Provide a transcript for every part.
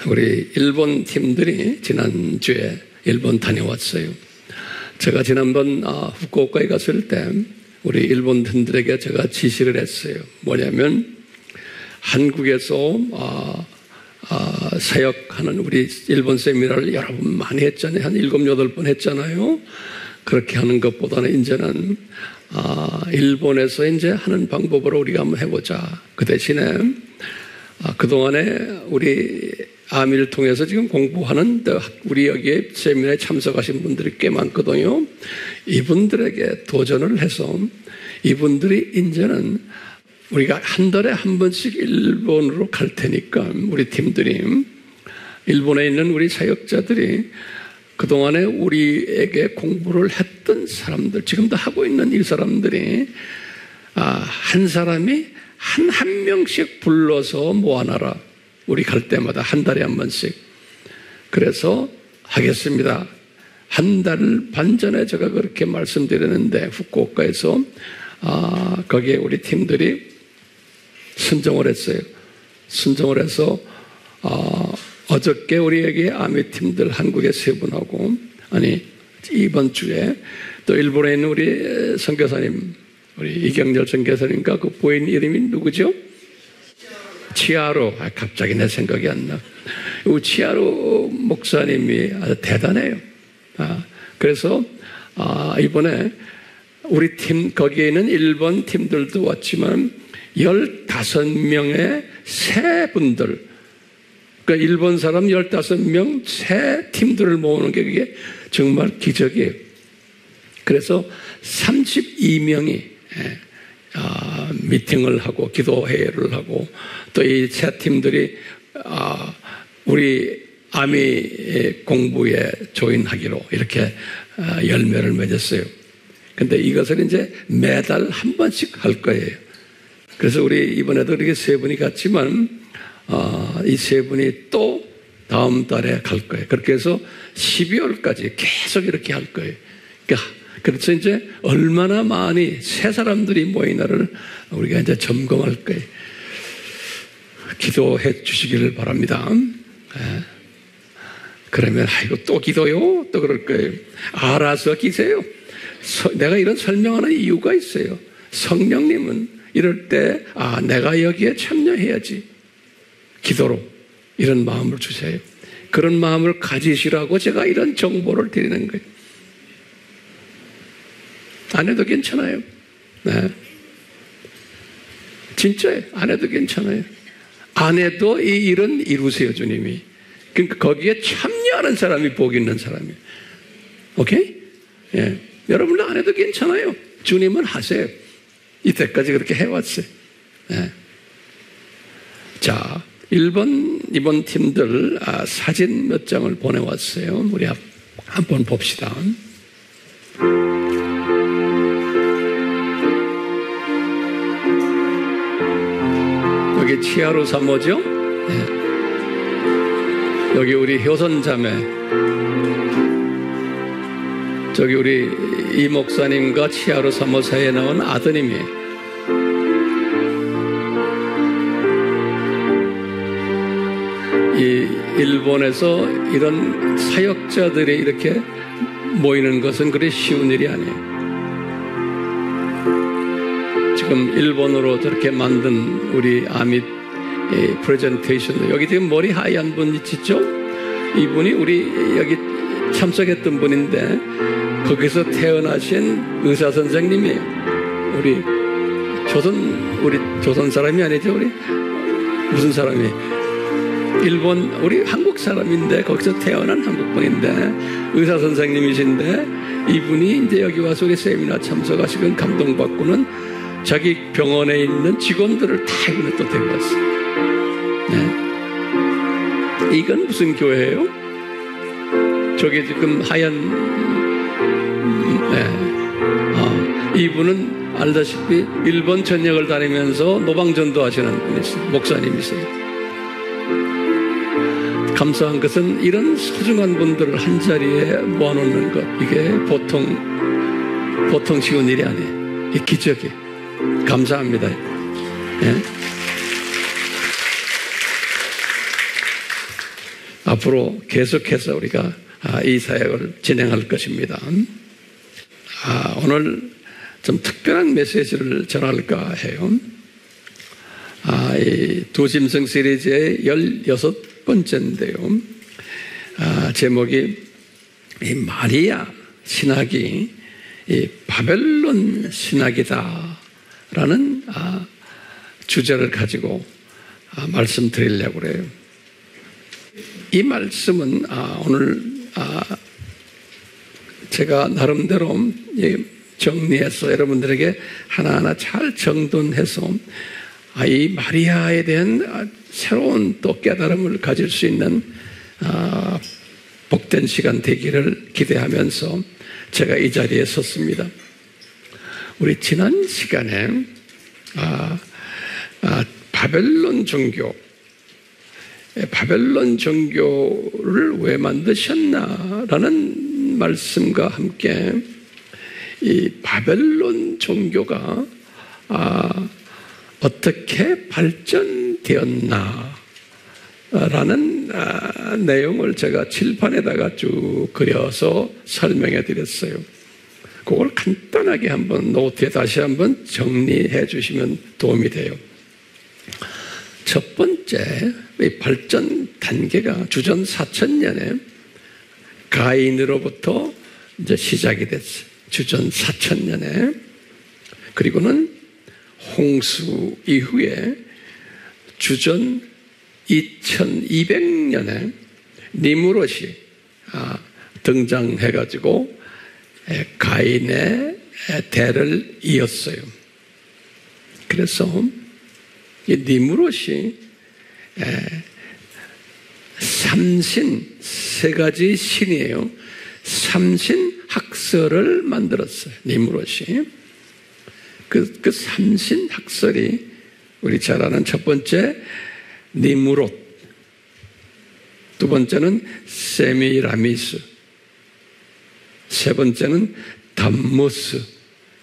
우리 일본 팀들이 지난주에 일본 다녀왔어요. 제가 지난번 후쿠오카에 갔을 때 우리 일본 팀들에게 제가 지시를 했어요. 뭐냐면 한국에서 사역하는 우리 일본 세미나를 여러 번 많이 했잖아요. 한 7, 8번 했잖아요. 그렇게 하는 것보다는 이제는 일본에서 이제 하는 방법으로 우리가 한번 해보자. 그 대신에 그동안에 우리 아미를 통해서 지금 공부하는 우리 여기에 세미나에 참석하신 분들이 꽤 많거든요. 이분들에게 도전을 해서 이분들이 이제는 우리가 한 달에 한 번씩 일본으로 갈 테니까 우리 팀들이 일본에 있는 우리 사역자들이 그동안에 우리에게 공부를 했던 사람들, 지금도 하고 있는 이 사람들이 한 사람이 한 명씩 불러서 모아놔라. 우리 갈 때마다 한 달에 한 번씩. 그래서 하겠습니다. 한 달 반 전에 제가 그렇게 말씀드렸는데 후쿠오카에서 거기에 우리 팀들이 선정을 했어요. 선정을 해서 어저께 우리에게 아미 팀들 한국에 3분하고 이번 주에 또 일본에 있는 우리 선교사님 우리 이경렬 선교사님과 그 부인 이름이 누구죠? 치아로. 갑자기 내 생각이 안 나. 치아로 목사님이 아주 대단해요. 그래서 이번에 우리 팀 거기에 있는 일본 팀들도 왔지만 15명의 새 분들, 그러니까 일본 사람 15명 새 팀들을 모으는 게 그게 정말 기적이에요. 그래서 32명이 미팅을 하고 기도회를 하고 또 이 새 팀들이 우리 아미 공부에 조인하기로 이렇게 열매를 맺었어요. 근데 이것을 이제 매달 한 번씩 할 거예요. 그래서 우리 이번에도 이렇게 3분이 갔지만 이 3분이 또 다음 달에 갈 거예요. 그렇게 해서 12월까지 계속 이렇게 할 거예요. 그래서 이제 얼마나 많이 새 사람들이 모이나를 우리가 이제 점검할 거예요. 기도해 주시기를 바랍니다. 그러면 아이고 또 기도요? 또 그럴 거예요. 알아서 기세요. 내가 이런 설명하는 이유가 있어요. 성령님은 이럴 때 내가 여기에 참여해야지. 기도로 이런 마음을 주세요. 그런 마음을 가지시라고 제가 이런 정보를 드리는 거예요. 안 해도 괜찮아요. 네. 진짜예요. 안 해도 괜찮아요. 안 해도 이 일은 이루세요, 주님이. 그러니까 거기에 참여하는 사람이 복 있는 사람이에요. 오케이? 예. 여러분도 안 해도 괜찮아요. 주님은 하세요. 이때까지 그렇게 해왔어요. 예. 자, 이번 팀들 사진 몇 장을 보내왔어요. 우리 한번 봅시다. 여기 치아로 사모죠? 네. 여기 우리 효선자매, 저기 우리 이 목사님과 치아로 사모 사이에 나온 아드님이에요. 이 일본에서 이런 사역자들이 이렇게 모이는 것은 그리 쉬운 일이 아니에요. 지금 일본어로 저렇게 만든 우리 아밋 프레젠테이션, 여기 지금 머리 하얀 분 있죠? 이분이 우리 여기 참석했던 분인데 거기서 태어나신 의사 선생님이에요. 우리 조선 사람이 아니죠? 우리 무슨 사람이? 일본, 우리 한국 사람인데 거기서 태어난 한국 분인데 의사 선생님이신데 이분이 이제 여기 와서 우리 세미나 참석하시고 감동받고는 자기 병원에 있는 직원들을 다 이번에 또 데리고 왔어요. 네. 이건 무슨 교회예요? 저게 지금 하얀 이분은 알다시피 일본 전역을 다니면서 노방전도 하시는 분이세요. 목사님이세요. 감사한 것은 이런 소중한 분들을 한 자리에 모아놓는 것, 이게 보통 쉬운 일이 아니에요. 이 기적이. 감사합니다. 예? 앞으로 계속해서 우리가 이 사역을 진행할 것입니다. 오늘 좀 특별한 메시지를 전할까 해요. 이 두짐승 시리즈의 16번째인데요. 제목이 이 마리아 신학이 이 바벨론 신학이다라는 주제를 가지고 말씀드리려고 그래요. 이 말씀은 오늘 제가 나름대로 정리해서 여러분들에게 하나하나 잘 정돈해서 이 마리아에 대한 새로운 또 깨달음을 가질 수 있는 복된 시간 되기를 기대하면서 제가 이 자리에 섰습니다. 우리 지난 시간에 바벨론 종교를 왜 만드셨나라는 말씀과 함께 이 바벨론 종교가 어떻게 발전되었나라는 내용을 제가 칠판에다가 쭉 그려서 설명해 드렸어요. 그걸 간단하게 한번 노트에 다시 한번 정리해 주시면 도움이 돼요. 첫 번째 발전 단계가 주전 4000년에 가인으로부터 이제 시작이 됐어요. 주전 4000년에. 그리고는 홍수 이후에 주전 2200년에 니므롯이 등장해가지고 가인의 대를 이었어요. 그래서 이 니므롯이 삼신, 세 가지 신이에요. 삼신 학설을 만들었어요. 니므롯이. 그 삼신 학설이 우리 잘 아는 첫 번째 니므롯, 두 번째는 세미라미스, 세 번째는 담무스,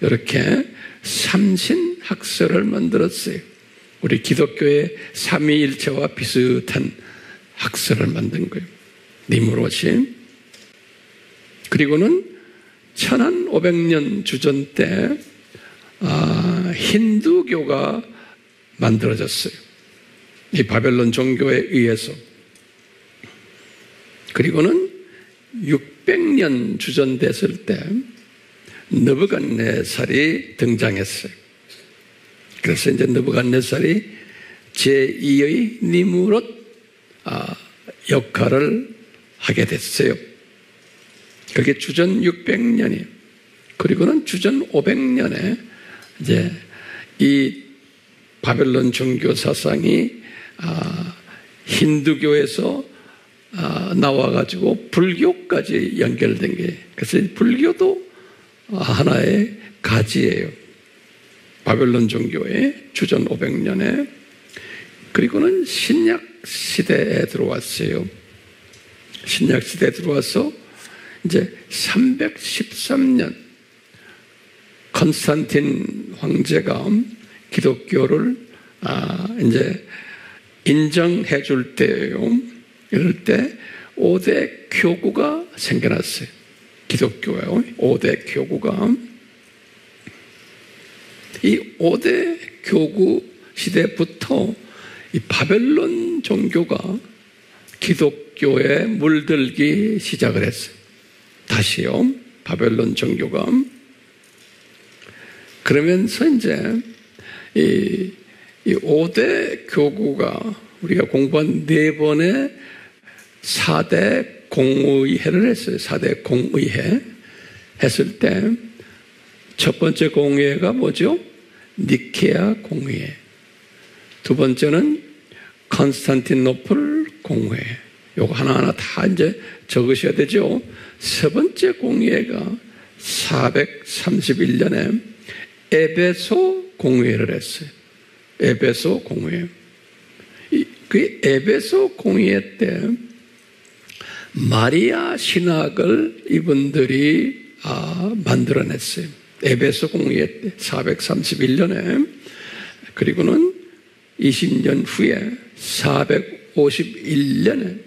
이렇게 삼신 학설을 만들었어요. 우리 기독교의 삼위일체와 비슷한 학설을 만든 거예요. 니므롯이. 그리고는 1500년 주전 때 힌두교가 만들어졌어요. 이 바벨론 종교에 의해서. 그리고는 600년 주전 됐을 때 느부갓네살이 등장했어요. 그래서 이제 느부갓네살이 제2의 니므롯 역할을 하게 됐어요. 그게 주전 600년이에요. 그리고는 주전 500년에 이제 이 바벨론 종교 사상이 힌두교에서 나와가지고 불교까지 연결된 게, 그래서 불교도 하나의 가지예요. 바벨론 종교의 주전 500년에. 그리고는 신약 시대에 들어왔어요. 신약 시대에 들어와서 이제 313년 컨스탄틴 황제가 기독교를 이제 인정해 줄 때예요. 이럴 때 5대 교구가 생겨났어요. 기독교요. 5대 교구가. 이 5대 교구 시대부터 이 바벨론 종교가 기독교에 물들기 시작을 했어요. 다시요. 바벨론 종교가. 그러면서 이제 이 5대 교구가 우리가 공부한 4번의 4대 공의회를 했어요. 4대 공의회 했을 때 첫 번째 공의회가 뭐죠? 니케아 공의회. 두 번째는 컨스탄티노플 공의회. 요거 하나하나 다 이제 적으셔야 되죠. 세 번째 공의회가 431년에 에베소 공의회를 했어요. 에베소 공의회. 그 에베소 공의회 때 마리아 신학을 이분들이 만들어냈어요. 에베소 공의회 때 431년에. 그리고는 20년 후에 451년에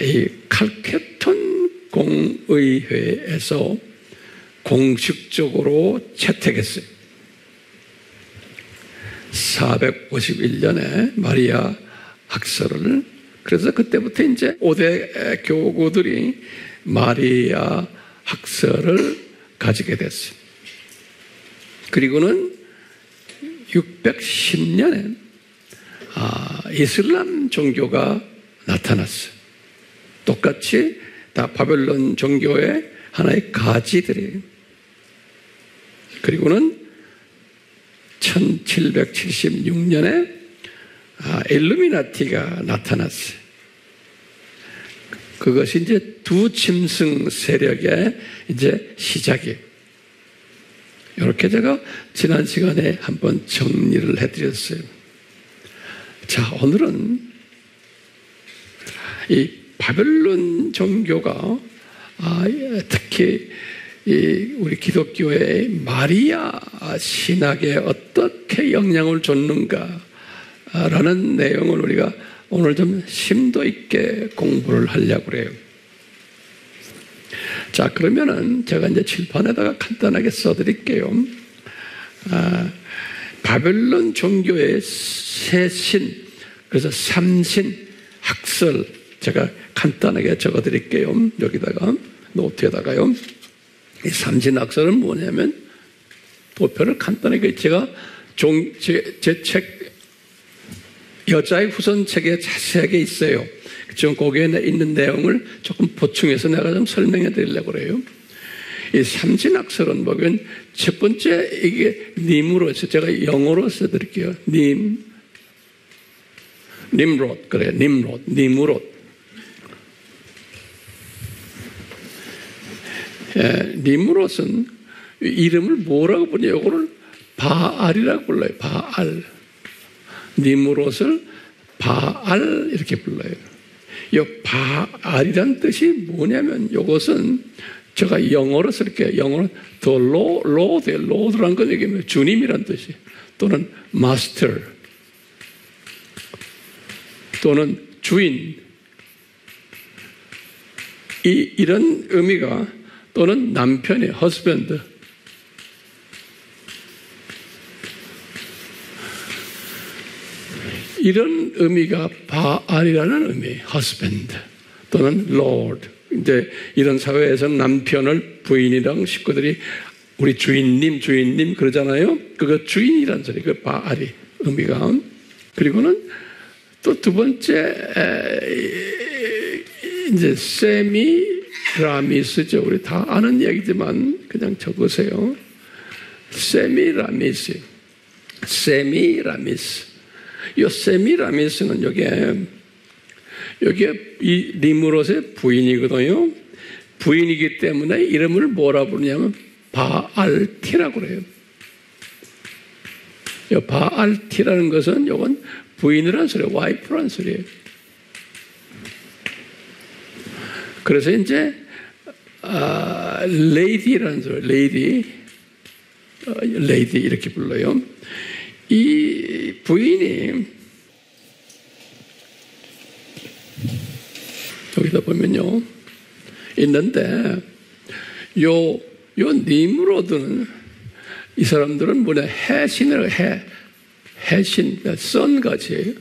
이 칼케톤 공의회에서 공식적으로 채택했어요. 451년에 마리아 학설을. 그래서 그때부터 이제 5대 교구들이 마리아 학설을 가지게 됐어요. 그리고는 610년에 이슬람 종교가 나타났어요. 똑같이 다 바벨론 종교의 하나의 가지들이에요. 그리고는 1776년에 일루미나티가 나타났어요. 그것이 이제 두 짐승 세력의 이제 시작이에요. 이렇게 제가 지난 시간에 한번 정리를 해드렸어요. 자, 오늘은 이 바벨론 종교가 특히 우리 기독교의 마리아 신학에 어떻게 영향을 줬는가라는 내용을 우리가 오늘 좀 심도 있게 공부를 하려고 그래요. 자, 그러면은 제가 이제 칠판에다가 간단하게 써드릴게요. 바벨론 종교의 세 신, 그래서 삼신 학설 제가 간단하게 적어드릴게요. 여기다가 노트에다가요. 이 삼신 학설은 뭐냐면 도표를 간단하게 제가 제 책 여자의 후손 책에 자세하게 있어요. 지금 거기에 있는 내용을 조금 보충해서 내가 좀 설명해 드리려고 그래요. 이 삼신학설은 뭐냐면 첫 번째 이게 님으로서 제가 영어로 써드릴게요. 님롯 그래요. 님으롯. 님으롯은 이름을 뭐라고 부르냐? 이거를 바알이라고 불러요. 바알. 님으롯을 바알 이렇게 불러요. 이 바알이란 뜻이 뭐냐면 이것은 제가 영어로 쓸게요. 영어로 the Lord라는 건 얘기하면 주님이란 뜻이에요. 또는 master 또는 주인 이런 의미가 또는 남편의 husband 이런 의미가 바알이라는 의미예요. husband 또는 lord. 이제 이런 사회에서는 남편을 부인이랑 식구들이 우리 주인님 그러잖아요. 그거 주인이란 소리. 그 바알이 의미가. 그리고는 또 두 번째 이제 세미라미스죠. 우리 다 아는 얘기지만 그냥 적으세요. 세미라미스. 이 세미라미스는 여기에 이 니므롯의 부인이거든요. 부인이기 때문에 이름을 뭐라 부르냐면 바알티라고 그래요. 이 바알티라는 것은 이건 부인이라는 소리예요. 와이프라는 소리예요. 그래서 이제 레이디라는 소리, 레이디 이렇게 불러요. 이 부인이 여기다 보면요 있는데 요 니므로드는 이 사람들은 뭐냐 해신이라고 해신 선같이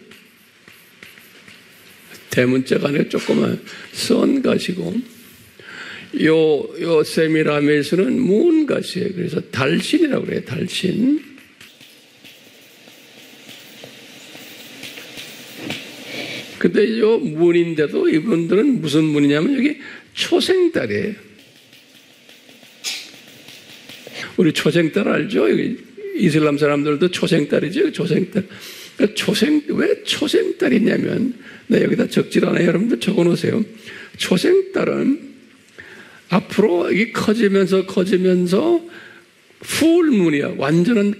대문자가 아니라 조그만 선같이고 요 세미라미스는 문같이에요. 그래서 달신이라고 그래요. 달신. 근데 이 문인데도 이분들은 무슨 문이냐면 여기 초생달이에요. 우리 초생달 알죠? 이슬람 사람들도 초생달이죠. 초생달. 그러니까 왜 초생달이냐면, 네, 여기다 적질 않아요. 여러분들 적어 놓으세요. 초생달은 앞으로 이게 커지면서 풀문이야. 완전한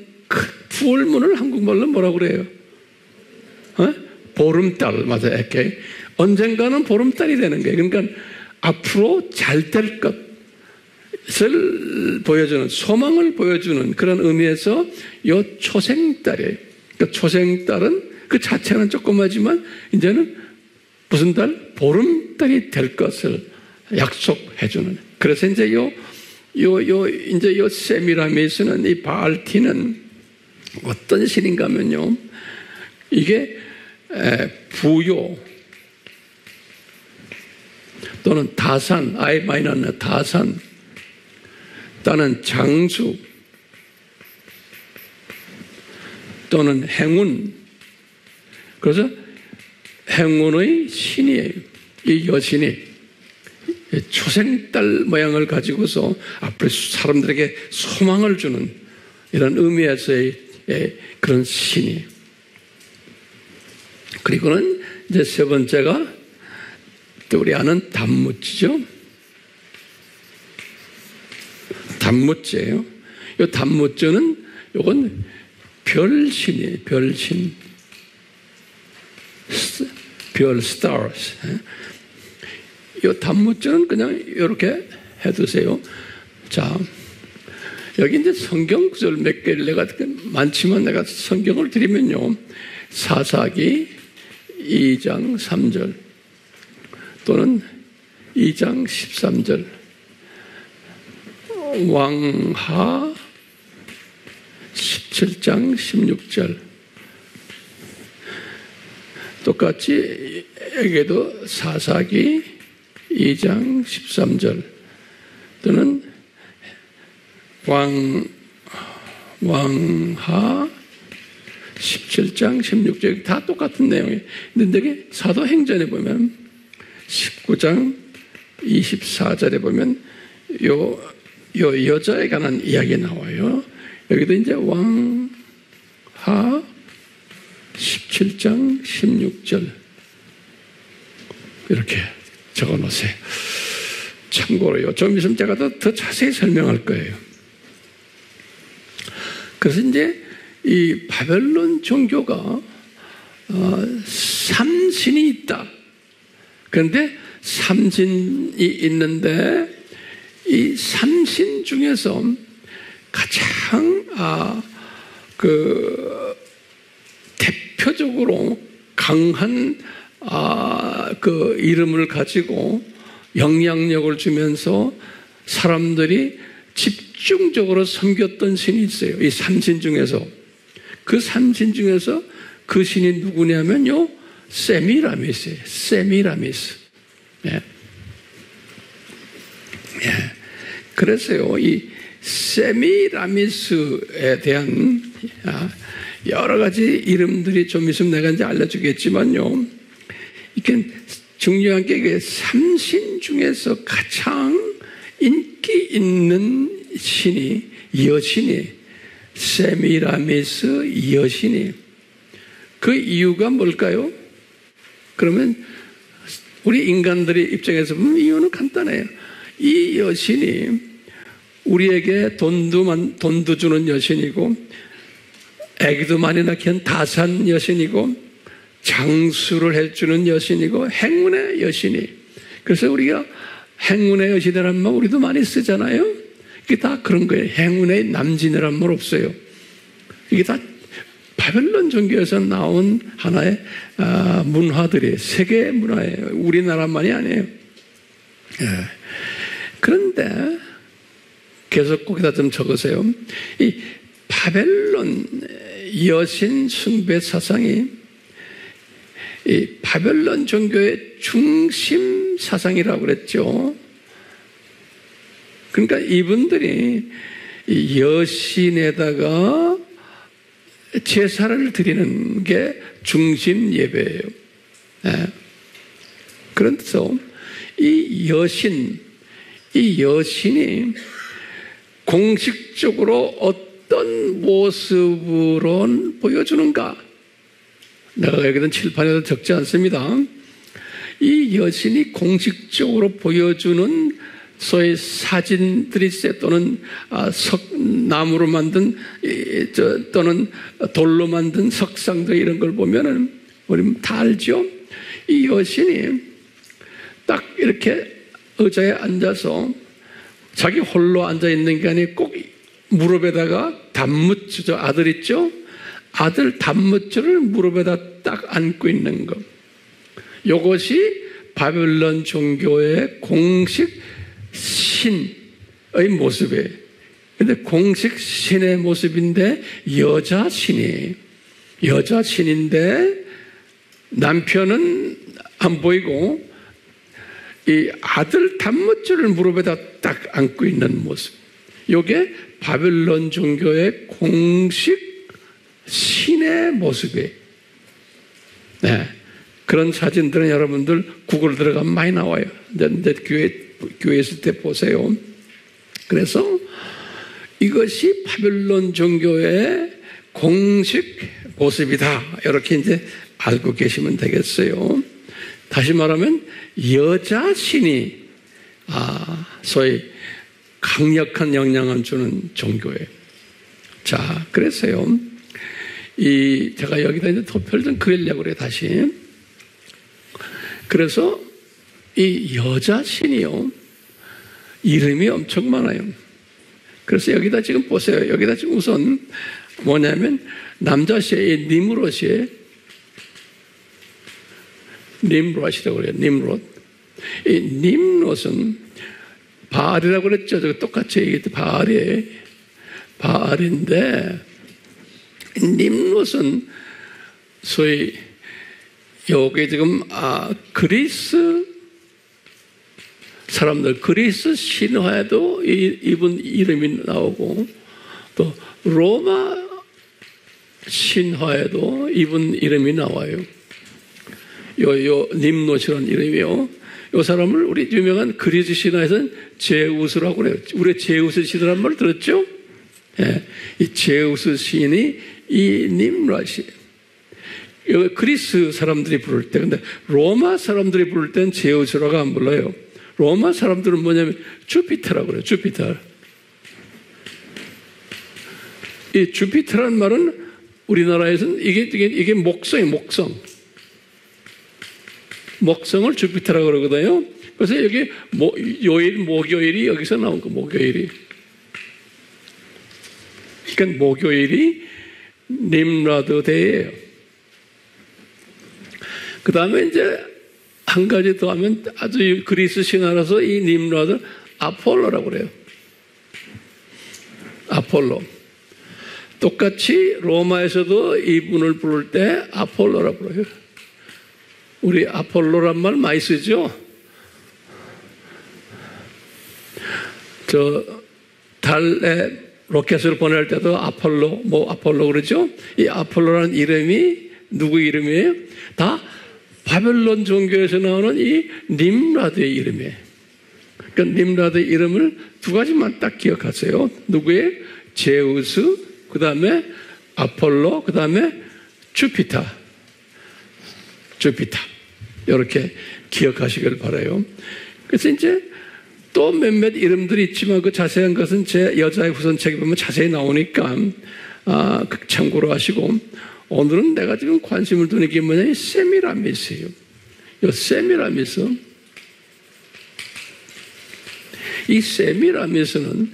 풀문을 한국말로 뭐라고 그래요? 보름달, 맞아요. 이렇게. 언젠가는 보름달이 되는 거예요. 그러니까 앞으로 잘 될 것을 보여주는, 소망을 보여주는 그런 의미에서 이 초생달이에요. 그러니까 초생달은 그 자체는 조그마지만 이제는 무슨 달? 보름달이 될 것을 약속해주는. 그래서 이제 이제 요 세미라미스는, 이 바알티는 어떤 신인가 하면요, 이게 부요 또는 다산, 아이 많이 났네, 다산 또는 장수 또는 행운. 그래서 행운의 신이에요. 이 여신이 초생달 모양을 가지고서 앞으로 사람들에게 소망을 주는 이런 의미에서의 그런 신이에요. 그리고는 이제 세 번째가 또 우리 아는 단무지죠. 단무지예요. 이 단무지는 요건 별신이에요. 별신. 별, stars. 이 단무지는 그냥 이렇게 해두세요. 자, 여기 이제 성경 구절 몇 개를 내가 많지만 내가 성경을 드리면요, 사사기 2장 3절 또는 2장 13절, 왕하 17장 16절, 똑같이 여기에도 사사기 2장 13절 또는 왕하 17장 16절, 다 똑같은 내용이에요. 근데 여기 사도행전에 보면 19장 24절에 보면 요 여자에 관한 이야기 나와요. 여기도 이제 왕하 17장 16절 이렇게 적어 놓으세요. 참고로요, 좀 있으면 제가 더 자세히 설명할 거예요. 그래서 이제 이 바벨론 종교가 삼신이 있다. 그런데 삼신이 있는데 이 삼신 중에서 가장 대표적으로 강한 그 이름을 가지고 영향력을 주면서 사람들이 집중적으로 섬겼던 신이 있어요. 이 삼신 중에서. 그 삼신 중에서 그 신이 누구냐면요, 세미라미스예요. 세미라미스. 예. 예. 그래서요, 이 세미라미스에 대한 여러 가지 이름들이 좀 있으면 내가 이제 알려주겠지만요, 이게 중요한 게 삼신 중에서 가장 인기 있는 신이 여신이 세미라미스 여신이. 그 이유가 뭘까요? 그러면 우리 인간들의 입장에서 보면 이유는 간단해요. 이 여신이 우리에게 돈도 주는 여신이고, 애기도 많이 낳게 한 다산 여신이고, 장수를 해주는 여신이고, 행운의 여신이. 그래서 우리가 행운의 여신이라는 말 우리도 많이 쓰잖아요. 이게 다 그런 거예요. 행운의 남진이라는 말 없어요. 이게 다 바벨론 종교에서 나온 하나의 문화들이, 세계 문화예요. 우리나라만이 아니에요. 예. 그런데 계속 거기다 좀 적으세요. 이 바벨론 여신 숭배 사상이 이 바벨론 종교의 중심 사상이라고 그랬죠. 그러니까 이분들이 여신에다가 제사를 드리는 게 중심 예배예요. 네. 그래서 이 여신이 공식적으로 어떤 모습으로 보여주는가? 내가 여기는 칠판에도 적지 않습니다. 이 여신이 공식적으로 보여주는 소위 사진들이 있어요. 또는 나무로 만든 또는 돌로 만든 석상들, 이런 걸 보면은 우리 다 알죠. 이 여신이 딱 이렇게 의자에 앉아서 자기 홀로 앉아 있는 게 아니고 꼭 무릎에다가 단무지, 저 아들 있죠? 아들 단무지를 무릎에다 딱 안고 있는 거. 이것이 바벨론 종교의 공식 신의 모습이에요. 근데 공식 신의 모습인데 여자 신이에요. 여자 신인데 남편은 안 보이고 이 아들 단무줄을 무릎에다 딱 안고 있는 모습. 이게 바벨론 종교의 공식 신의 모습이에요. 네. 그런 사진들은 여러분들 구글 들어가면 많이 나와요. 근데 교회 있을 때 보세요. 그래서 이것이 바벨론 종교의 공식 모습이다. 이렇게 이제 알고 계시면 되겠어요. 다시 말하면 여자 신이 소위 강력한 영향을 주는 종교예요. 자, 그래서요. 제가 여기다 이제 도표를 좀 그리려고 그래요, 다시. 그래서 이 여자 신이요. 이름이 엄청 많아요. 그래서 여기다 지금 보세요. 여기다 지금 우선 뭐냐면 남자 시의 니므롯이에요. 님롯이라고 그래요. 님롯. 이 님롯은 바알이라고 그랬죠. 저 똑같이 얘기했던 바알이에요. 바알인데 님롯은 소위 여기 지금 그리스 사람들 그리스 신화에도 이분 이름이 나오고 또 로마 신화에도 이분 이름이 나와요. 요 님롯이라는 이름이요. 요 사람을 우리 유명한 그리스 신화에서는 제우스라고 그래요. 우리 제우스 신이라는 말 들었죠? 예, 이 제우스 신이 이 님롯이에요. 그리스 사람들이 부를 때, 근데 로마 사람들이 부를 땐 제우스라고 안 불러요. 로마 사람들은 뭐냐면 주피터라고 그래요. 주피터. 이 주피터라는 말은 우리나라에서는 이게 목성이에요. 목성을 주피터라고 그러거든요. 그래서 여기 목요일이 여기서 나온 거, 목요일이. 그러니까 목요일이 님라드 데이예요. 그 다음에 이제 한 가지 더 하면 아주 그리스 신화라서 이 님라드 아폴로라고 그래요. 아폴로. 똑같이 로마에서도 이분을 부를 때 아폴로라고 그래요. 우리 아폴로란 말 많이 쓰죠? 달에 로켓을 보낼 때도 아폴로 그러죠? 이 아폴로라는 이름이 누구 이름이에요? 다 바벨론 종교에서 나오는 이 님라드의 이름이에요. 그러니까 님라드의 이름을 두 가지만 딱 기억하세요. 누구의? 제우스, 그 다음에 아폴로, 그 다음에 주피터. 이렇게 기억하시길 바라요. 그래서 이제 또 몇몇 이름들이 있지만 그 자세한 것은 제 여자의 후손책에 보면 자세히 나오니까 참고로 하시고, 오늘은 내가 지금 관심을 두는 게 뭐냐면 세미라미스예요. 이 세미라미스. 이 세미라미스는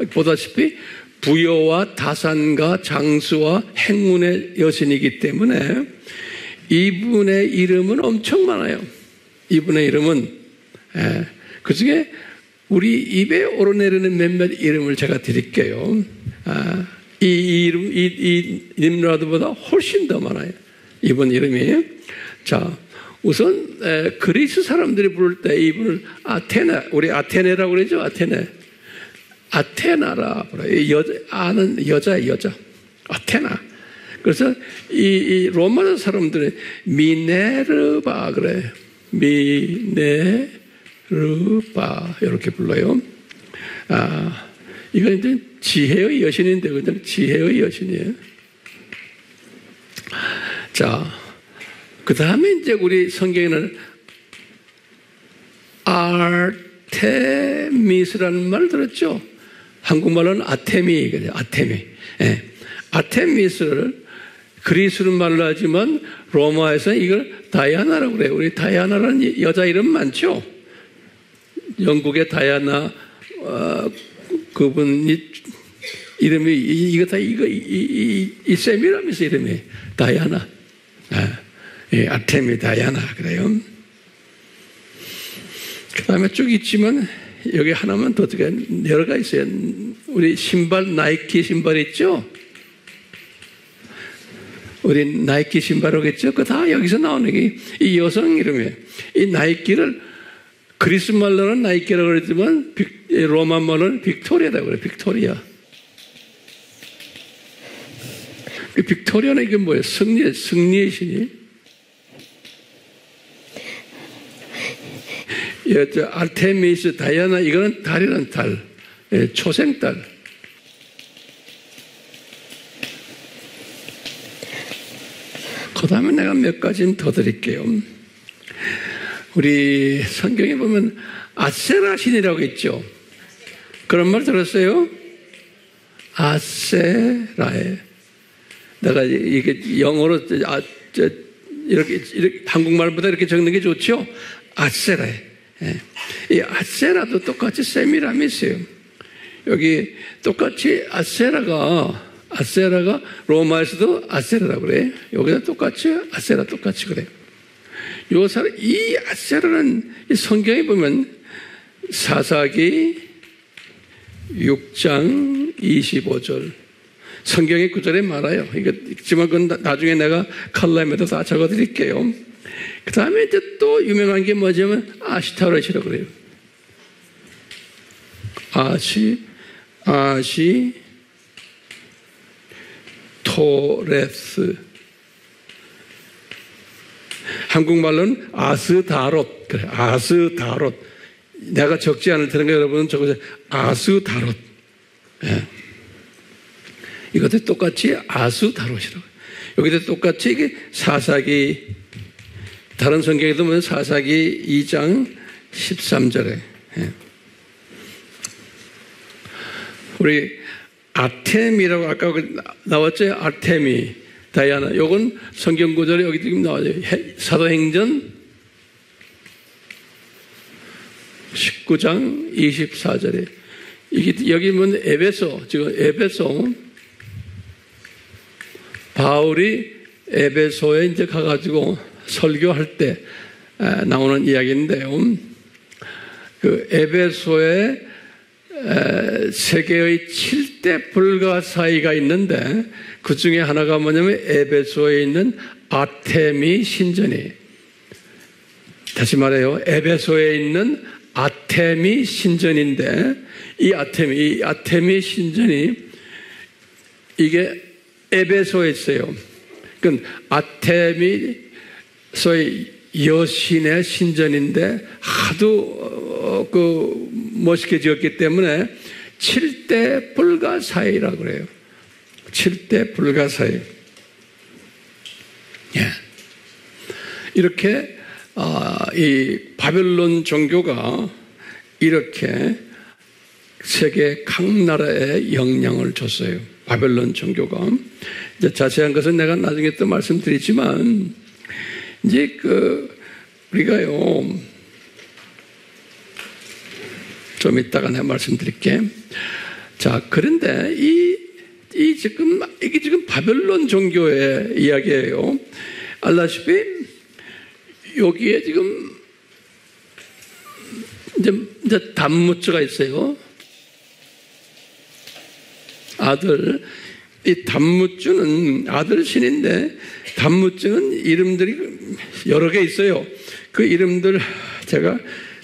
보다시피 부여와 다산과 장수와 행운의 여신이기 때문에 이분의 이름은 엄청 많아요. 이분의 이름은 그 중에 우리 입에 오르내리는 몇몇 이름을 제가 드릴게요. 이 이름, 이 님라드보다 훨씬 더 많아요. 이분 이름이. 자, 우선 그리스 사람들이 부를 때 이분을 아테나, 우리 아테네라고 그러죠. 아테나라 불러요. 아는 여자의 여자. 아테나. 그래서 이 로마 사람들은 미네르바 그래요. 미네르바 이렇게 불러요. 이건 이제 지혜의 여신인데 그냥 지혜의 여신이에요. 자, 그 다음에 이제 우리 성경에는 아르테미스라는 말 들었죠? 한국말로는 아테미, 아테미. 예. 아테미스를 그리스는 말로 하지만 로마에서는 이걸 다이아나라고 그래요. 우리 다이아나라는 여자 이름 많죠? 영국의 다이아나, 그분이 이름이 이거 다 이 세미라미스 이름이 다이아나. 예, 아테미 다이아나 그래요. 그 다음에 쭉 있지만 여기 하나만 더 여러 가지 있어요. 우리 신발, 나이키 신발 있죠? 우리 나이키 신발 오겠죠? 그 다 여기서 나오는 게 이 여성 이름이에요. 이 나이키를 그리스 말로는 나이키라고 그러지만 로마 말로는 빅토리아라고 그래요. 빅토리아. 그 빅토리아는 이게 뭐예요? 승리의 신이. 아르테미스, 다이아나, 이거는 달이라는 달. 초생달. 그 다음에 내가 몇 가지는 더 드릴게요. 우리 성경에 보면 아세라 신이라고 있죠. 그런 말 들었어요? 아세라에. 내가 이게 영어로 이렇게 한국말보다 이렇게 적는 게 좋죠? 아세라에. 이 아세라도 똑같이 세미라미스예요. 여기 똑같이 아세라가 로마에서도 아세라라고 그래. 여기다 똑같이 아세라 똑같이 그래. 요 사람, 이 아세라는 이 성경에 보면 사사기 6장 25절 성경의 구절에 말아요. 이거 있지만 그건 나중에 내가 칼럼에도 다 적어드릴게요. 그 다음에 이제 또 유명한 게 뭐냐면 아시타롯이라고 그래요. 토레스. 한국말로는 아스다롯. 그래, 아스다롯. 내가 적지 않을 테니까 여러분은 적으세요. 아스다롯. 예. 이것도 똑같이 아스다롯이라고. 여기도 똑같이 이게 사사기, 다른 성경에도 보면 사사기 2장 13절에. 예. 우리 아테미라고 아까 나왔죠? 아테미, 다이아나. 요건 성경 구절에 여기 지금 나와요. 사도행전 19장 24절에. 이게 여기 보면 에베소, 지금 에베소. 바울이 에베소에 이제 가가지고 설교할 때 나오는 이야기인데요. 그 에베소에 세계의 7대 불가사의가 있는데 그 중에 하나가 뭐냐면 에베소에 있는 아테미 신전이. 다시 말해요. 에베소에 있는 아테미 신전인데 이 아테미 신전이 이게 에베소에 있어요. 그건 아테미소의 여신의 신전인데 하도 멋있게 지었기 때문에 7대 불가사의라고 그래요. 7대 불가사의. 예. 이렇게 이 바벨론 종교가 이렇게 세계 각 나라에 영향을 줬어요. 바벨론 종교가. 이제 자세한 것은 내가 나중에 또 말씀드리지만 이제 우리가요 좀 이따가 내가 말씀드릴게. 자, 그런데 이게 지금 바벨론 종교의 이야기예요. 알다시피 여기에 지금 이제 담무주가 있어요. 이 담무주는 아들 신인데 담무주는 이름들이 여러 개 있어요. 그 이름들 제가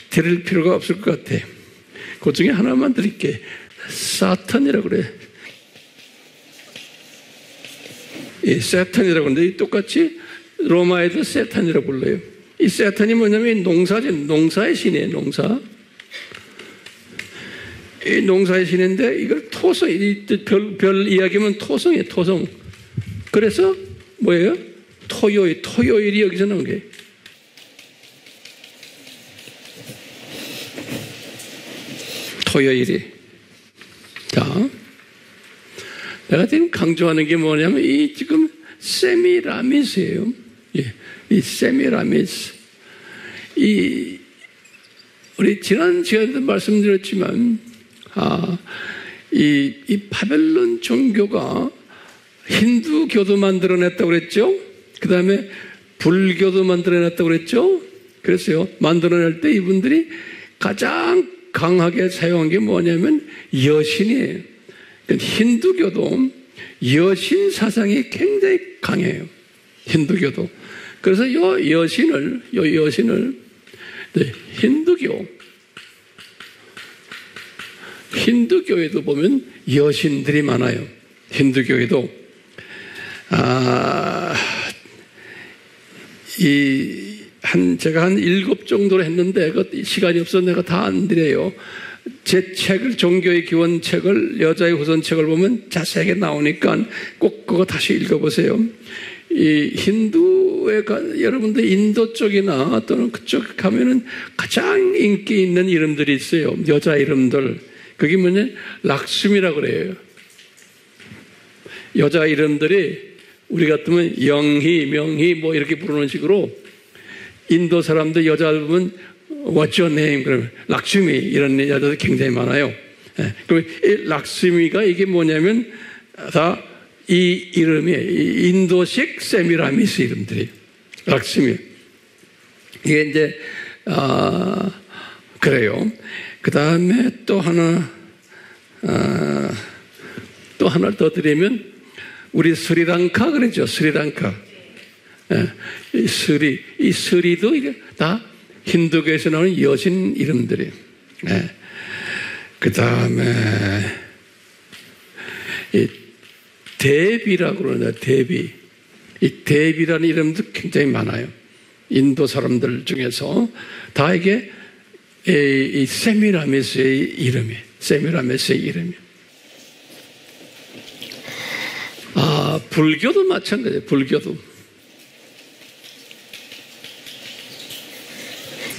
드릴 필요가 없을 것 같아. 그 중에 하나만 드릴게. 사탄이라고 그래. 이 사탄이라고 하는데 똑같이 로마에도 사탄이라고 불러요. 이 사탄이 뭐냐면 농사의 신이에요. 농사. 이 농사의 신인데 이걸 토성, 별 이야기면 토성이에요. 토성. 그래서 뭐예요? 토요일이 여기서 나온 거예요. 토요일이. 자, 내가 지금 강조하는 게 뭐냐면 이 지금 세미라미스예요. 예, 이 세미라미스. 우리 지난 시간에도 말씀드렸지만 이 바벨론 종교가 힌두교도 만들어냈다고 그랬죠. 그 다음에 불교도 만들어냈다고 그랬죠? 그래서요, 만들어낼 때 이분들이 가장 강하게 사용한 게 뭐냐면 여신이에요. 힌두교도 여신 사상이 굉장히 강해요. 힌두교도. 그래서 요 여신을 네, 힌두교에도 보면 여신들이 많아요. 힌두교에도 제가 한 7 정도로 했는데 시간이 없어서 내가 다 안 드려요. 제 책을, 종교의 기원 책을, 여자의 후손 책을 보면 자세하게 나오니까 꼭 그거 다시 읽어보세요. 이 힌두에 여러분들 인도 쪽이나 또는 그쪽 가면은 가장 인기 있는 이름들이 있어요. 여자 이름들. 그게 뭐냐? 락스미라고 그래요. 여자 이름들이 우리 같으면 영희, 명희 뭐 이렇게 부르는 식으로 인도 사람들 여자를 보면 What's your name? 그러면 락스미 이런 여자들 굉장히 많아요. 그럼 이 락스미가 이게 뭐냐면 다 이 이름이 인도식 세미라미스 이름들이 락스미. 이게 이제 그래요. 그 다음에 또 하나 더 드리면 우리 스리랑카 그러죠. 스리랑카. 이 스리도 이게 다 힌두교에서 나오는 여신 이름들이에요. 그 다음에 이 데비라고 그러네요. 데비. 이 데비라는 이름도 굉장히 많아요. 인도 사람들 중에서 다 이게 이 세미라미스의 이름이에요. 세미라미스의 이름이에요. 불교도 마찬가지예요. 불교도.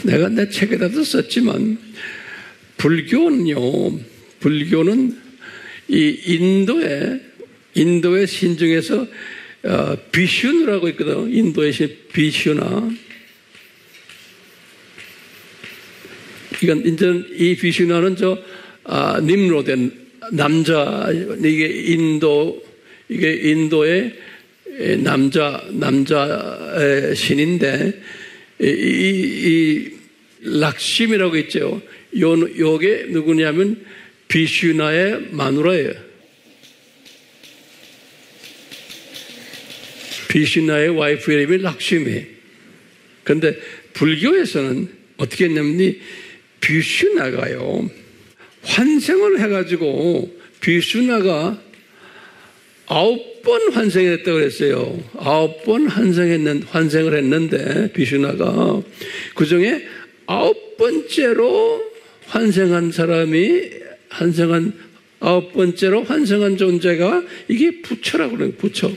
내가 내 책에다도 썼지만 불교는 이 인도의 신 중에서 비슈누라고 있거든. 인도의 신 비슈나. 이건 이제 이 비슈나는 님로된 남자, 이게 인도의 남자의 신인데, 이 락심이라고 있죠. 요게 누구냐면 비슈나의 마누라예요. 비슈나의 와이프 이름이 락심이. 그런데 불교에서는 어떻게 했냐면 이 비슈나가요, 환생을 해가지고 비슈나가 9번 환생했다고 그랬어요. 9번 환생을 했는데 비슈나가 그 중에 9번째로 환생한 사람이 9번째로 환생한 존재가 이게 부처라고 그래요. 부처.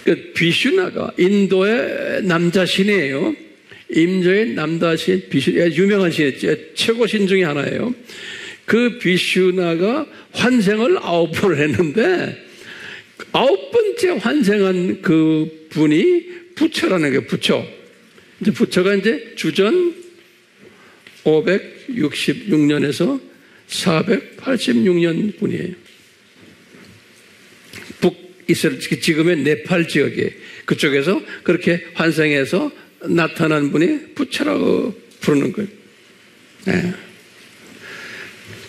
그 비슈나가 인도의 남자신이에요. 인도의 남자신 비슈나, 유명한 신이죠. 최고 신 중에 하나예요. 그 비슈나가 환생을 9번을 했는데 9번째 환생한 그 분이 부처라는 거예요. 부처. 이제 부처가 이제 주전 566년에서 486년 분이에요. 북이스라엘, 지금의 네팔 지역에 그쪽에서 그렇게 환생해서 나타난 분이 부처라고 부르는 거예요. 네.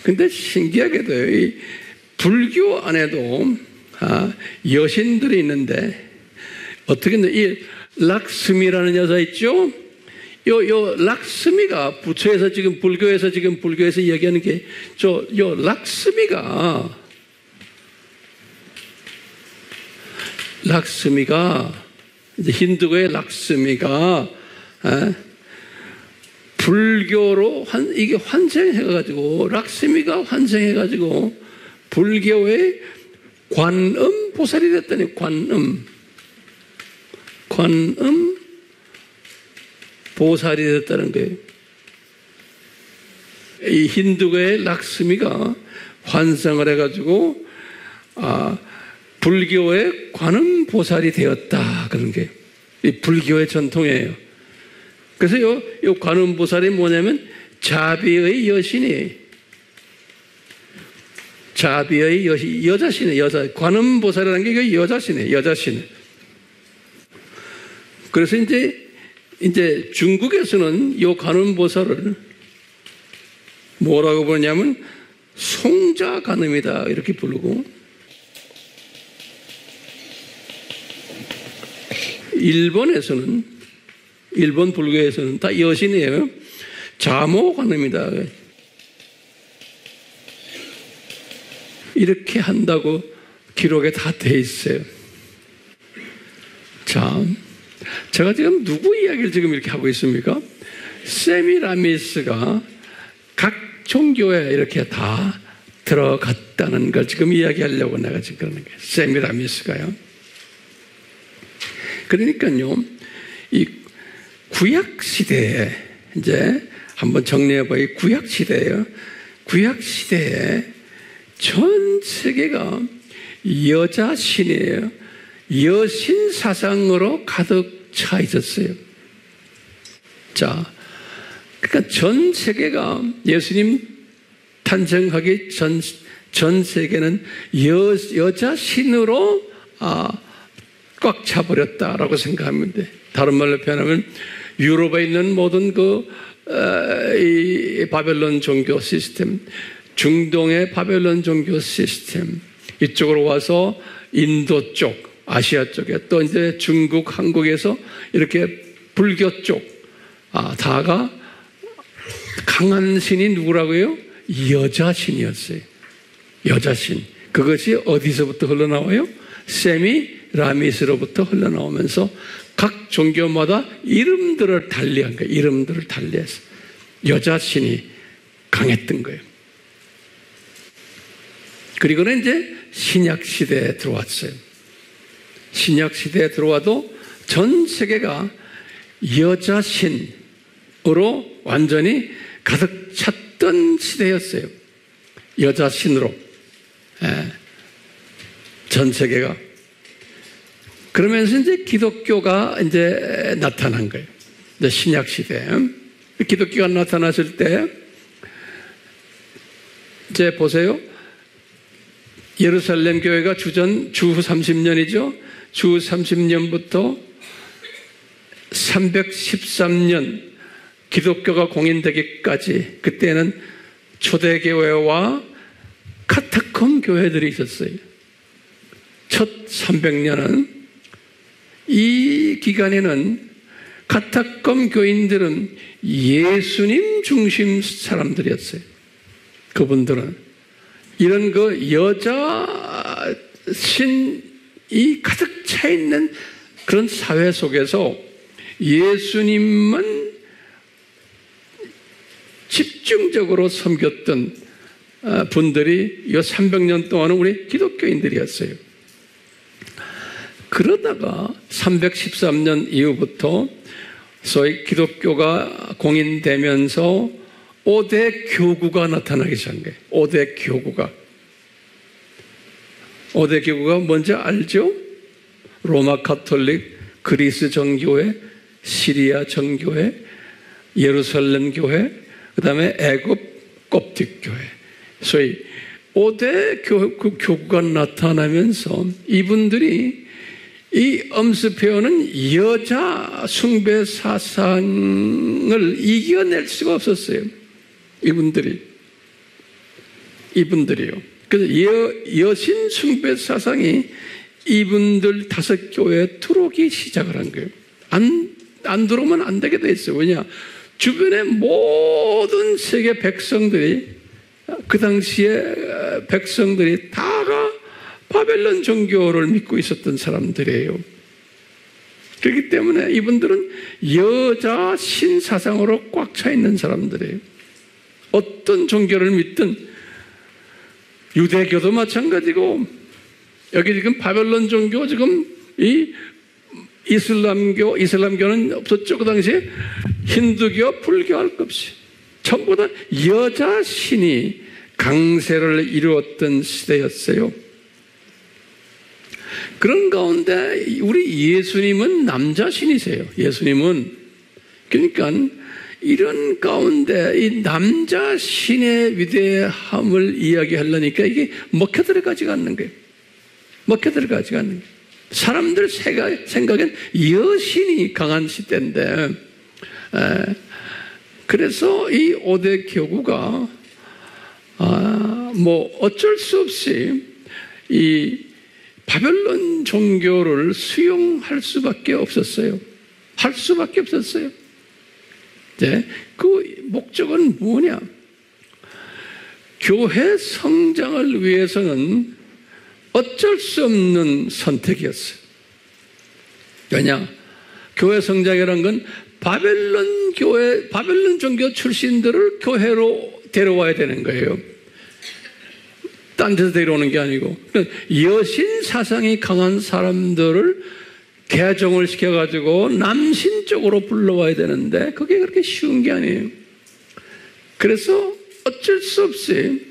근데 신기하게도 이 불교 안에도 여신들이 있는데 어떻게 이 락스미라는 여자 있죠? 요 락스미가 부처에서 지금 불교에서 얘기하는 게 요 락스미가 이제 힌두교의 락스미가 불교로 이게 환생해가지고 락스미가 환생해가지고 불교의 관음 보살이 됐더니 관음 보살이 됐다는 거예요. 이 힌두교의 락스미가 환생을 해가지고 불교의 관음 보살이 되었다 그런 게 이 불교의 전통이에요. 그래서 요 관음 보살이 뭐냐면 자비의 여신이 자비의 여자신이에요. 관음 보살이라는 게 여자신이에요. 여자신. 그래서 이제 중국에서는 요 관음보살을 뭐라고 부르냐면 송자관음이다 이렇게 부르고, 일본에서는, 일본 불교에서는 다 여신이에요. 자모관음이다 이렇게 한다고 기록에 다 돼 있어요. 자, 제가 지금 누구 이야기를 지금 이렇게 하고 있습니까? 세미라미스가 각 종교에 이렇게 다 들어갔다는 걸 지금 이야기하려고 내가 지금 그러는 거예요. 세미라미스가요. 그러니까요, 이 구약시대에, 이제 한번 정리해봐요. 구약시대예요. 구약시대에 전 세계가 여자신이에요. 여신 사상으로 가득 차 있었어요. 자, 그러니까 전 세계가 예수님 탄생하기 전 세계는 여자신으로 꽉 차버렸다라고 생각하면 돼. 다른 말로 표현하면 유럽에 있는 모든 이 바벨론 종교 시스템, 중동의 바벨론 종교 시스템, 이쪽으로 와서 인도 쪽, 아시아 쪽에, 또 이제 중국, 한국에서 이렇게 불교 쪽, 다가 강한 신이 누구라고요? 여자신이었어요. 여자신. 그것이 어디서부터 흘러나와요? 세미라미스로부터 흘러나오면서 각 종교마다 이름들을 달리한 거예요. 이름들을 달리해서 여자신이 강했던 거예요. 그리고는 이제 신약시대에 들어왔어요. 신약시대에 들어와도 전 세계가 여자신으로 완전히 가득 찼던 시대였어요. 여자신으로. 전 세계가. 그러면서 이제 기독교가 이제 나타난 거예요. 이제 신약시대에. 기독교가 나타났을 때, 이제 보세요. 예루살렘 교회가 주 30년이죠. 주 30년부터 313년 기독교가 공인되기까지, 그때는 초대교회와 카타콤 교회들이 있었어요. 첫 300년은 이 기간에는 카타콤 교인들은 예수님 중심 사람들이었어요. 그분들은 이런 여자신이 가득 차 있는 그런 사회 속에서 예수님만 집중적으로 섬겼던 분들이 이 300년 동안은 우리 기독교인들이었어요. 그러다가 313년 이후부터 소위 기독교가 공인되면서 5대 교구가 나타나기 시작한 거예요. 5대 교구가. 5대 교구가 뭔지 알죠? 로마 가톨릭, 그리스 정교회, 시리아 정교회, 예루살렘 교회, 그 다음에 애굽 koptic 교회. 소위 5대 교구가 나타나면서 이분들이 이 엄습해오는 여자 숭배 사상을 이겨낼 수가 없었어요. 이분들이요. 그래서 여신 숭배 사상이 이분들 5교회에 들어오기 시작을 한 거예요. 안 들어오면 안 되게 돼 있어요. 왜냐? 주변의 모든 세계 백성들이, 그 당시에 백성들이 다가 바벨론 종교를 믿고 있었던 사람들이에요. 그렇기 때문에 이분들은 여자 신 사상으로 꽉 차 있는 사람들이에요. 어떤 종교를 믿든 유대교도 마찬가지고, 여기 지금 바벨론 종교, 지금 이 이슬람교는 없었죠. 그 당시에 힌두교, 불교 할 것 없이 전부 다 여자 신이 강세를 이루었던 시대였어요. 그런 가운데 우리 예수님은 남자 신이세요. 예수님은. 그러니까 이런 가운데 이 남자 신의 위대함을 이야기하려니까 이게 먹혀 들어가지가 않는 거예요. 먹혀 들어가지가 않는 거예요. 사람들 생각엔 여신이 강한 시대인데, 그래서 이 5대 교구가 어쩔 수 없이 이 바벨론 종교를 수용할 수밖에 없었어요. 할 수밖에 없었어요. 그 목적은 뭐냐? 교회 성장을 위해서는 어쩔 수 없는 선택이었어요. 왜냐? 교회 성장이라는 건 바벨론 종교 출신들을 교회로 데려와야 되는 거예요. 딴 데서 데려오는 게 아니고. 여신 사상이 강한 사람들을 개종을 시켜가지고 남신 쪽으로 불러와야 되는데 그게 그렇게 쉬운 게 아니에요. 그래서 어쩔 수 없이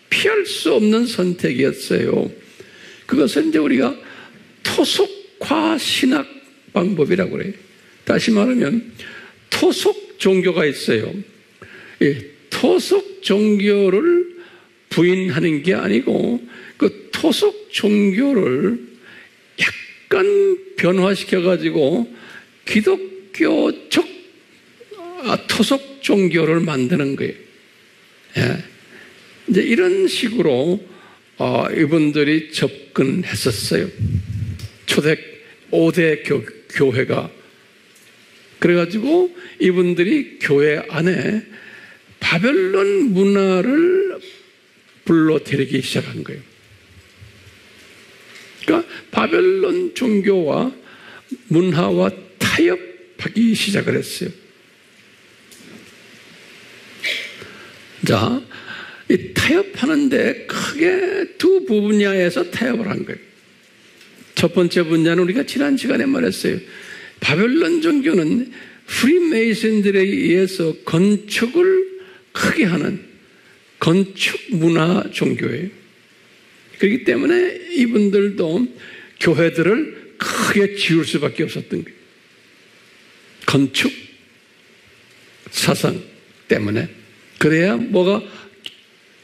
피할 수 없는 선택이었어요. 그것은 이제 우리가 토속화 신학 방법이라고 그래요. 다시 말하면 토속 종교가 있어요. 토속 종교를 부인하는 게 아니고 그 토속 종교를 약간 변화시켜가지고 기독교적 토속 종교를 만드는 거예요. 이제 이런 식으로 이분들이 접근했었어요. 초대 5대 교회가. 그래가지고 이분들이 교회 안에 바벨론 문화를 불러 들이기 시작한 거예요. 그러니까 바벨론 종교와 문화와 타협하기 시작을 했어요. 자, 이 타협하는데 크게 두 분야에서 타협을 한 거예요. 첫 번째 분야는 우리가 지난 시간에 말했어요. 바벨론 종교는 프리메이슨들에 의해서 건축을 크게 하는 건축 문화 종교예요. 그렇기 때문에 이분들도 교회들을 크게 지을 수밖에 없었던 거예요. 건축 사상 때문에. 그래야 뭐가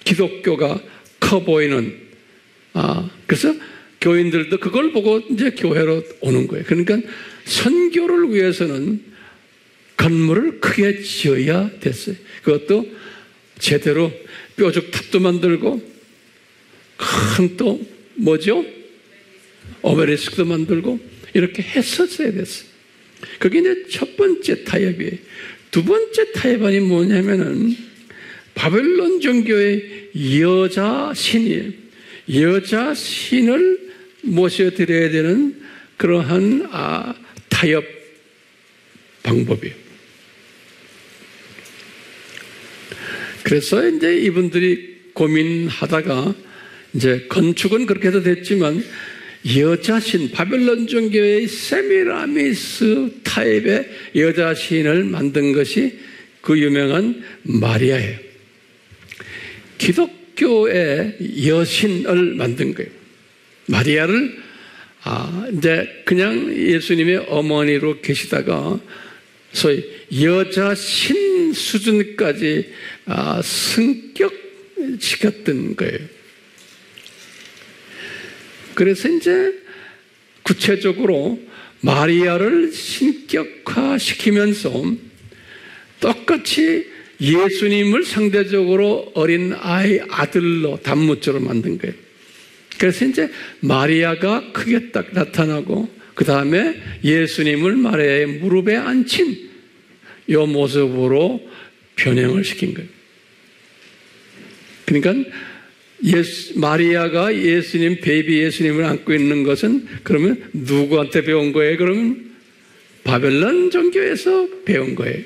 기독교가 커 보이는, 그래서 교인들도 그걸 보고 이제 교회로 오는 거예요. 그러니까 선교를 위해서는 건물을 크게 지어야 됐어요. 그것도 제대로 뾰족탑도 만들고, 큰 또 뭐죠? 오베리스크도 만들고, 이렇게 했었어야 됐어요. 그게 이제 첫 번째 타협이에요. 두 번째 타협이 뭐냐면은, 바벨론 종교의 여자 신이에요. 여자 신을 모셔드려야 되는 그러한 타협 방법이에요. 그래서 이제 이분들이 고민하다가 이제 건축은 그렇게 해도 됐지만 여자신, 바벨론 종교의 세미라미스 타입의 여자신을 만든 것이 그 유명한 마리아예요. 기독교의 여신을 만든 거예요. 마리아를 이제 그냥 예수님의 어머니로 계시다가 소위 여자신 수준까지 승격시켰던 거예요. 그래서 이제 구체적으로 마리아를 신격화시키면서 똑같이 예수님을 상대적으로 어린 아들로 단무처럼 만든 거예요. 그래서 이제 마리아가 크게 딱 나타나고 그 다음에 예수님을 마리아의 무릎에 앉힌 이 모습으로 변형을 시킨 거예요. 그러니까 마리아가 베이비 예수님을 안고 있는 것은 그러면 누구한테 배운 거예요? 그러면 바벨론 종교에서 배운 거예요.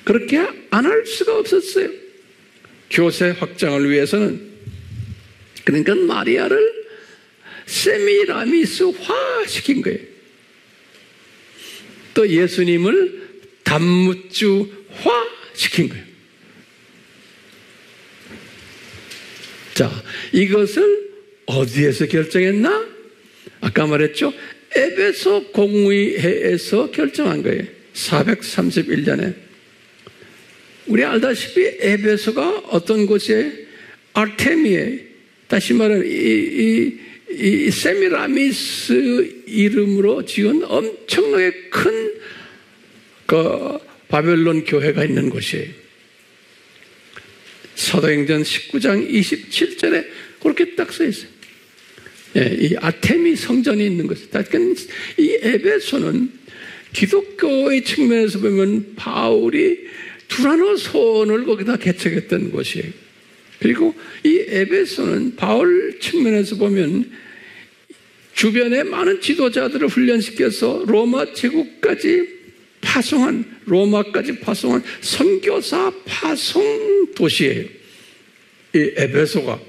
그렇게 안 할 수가 없었어요. 교세 확장을 위해서는. 그러니까 마리아를 세미라미스화 시킨 거예요. 또 예수님을 단무주화 시킨 거예요. 자, 이것을 어디에서 결정했나? 아까 말했죠? 에베소 공의회에서 결정한 거예요. 431년에. 우리 알다시피 에베소가 어떤 곳이에요? 아르테미에, 다시 말하면 이 세미라미스 이름으로 지은 엄청나게 큰 그 바벨론 교회가 있는 곳이에요. 사도행전 19장 27절에 그렇게 딱 써 있어요. 예, 이 아테미 성전이 있는 것이다. 그러니까 이 에베소는 기독교의 측면에서 보면 바울이 두라노손을 거기다 개척했던 곳이에요. 그리고 이 에베소는 바울 측면에서 보면 주변에 많은 지도자들을 훈련시켜서 로마까지 파송한 선교사 파송 도시예요. 이 에베소가.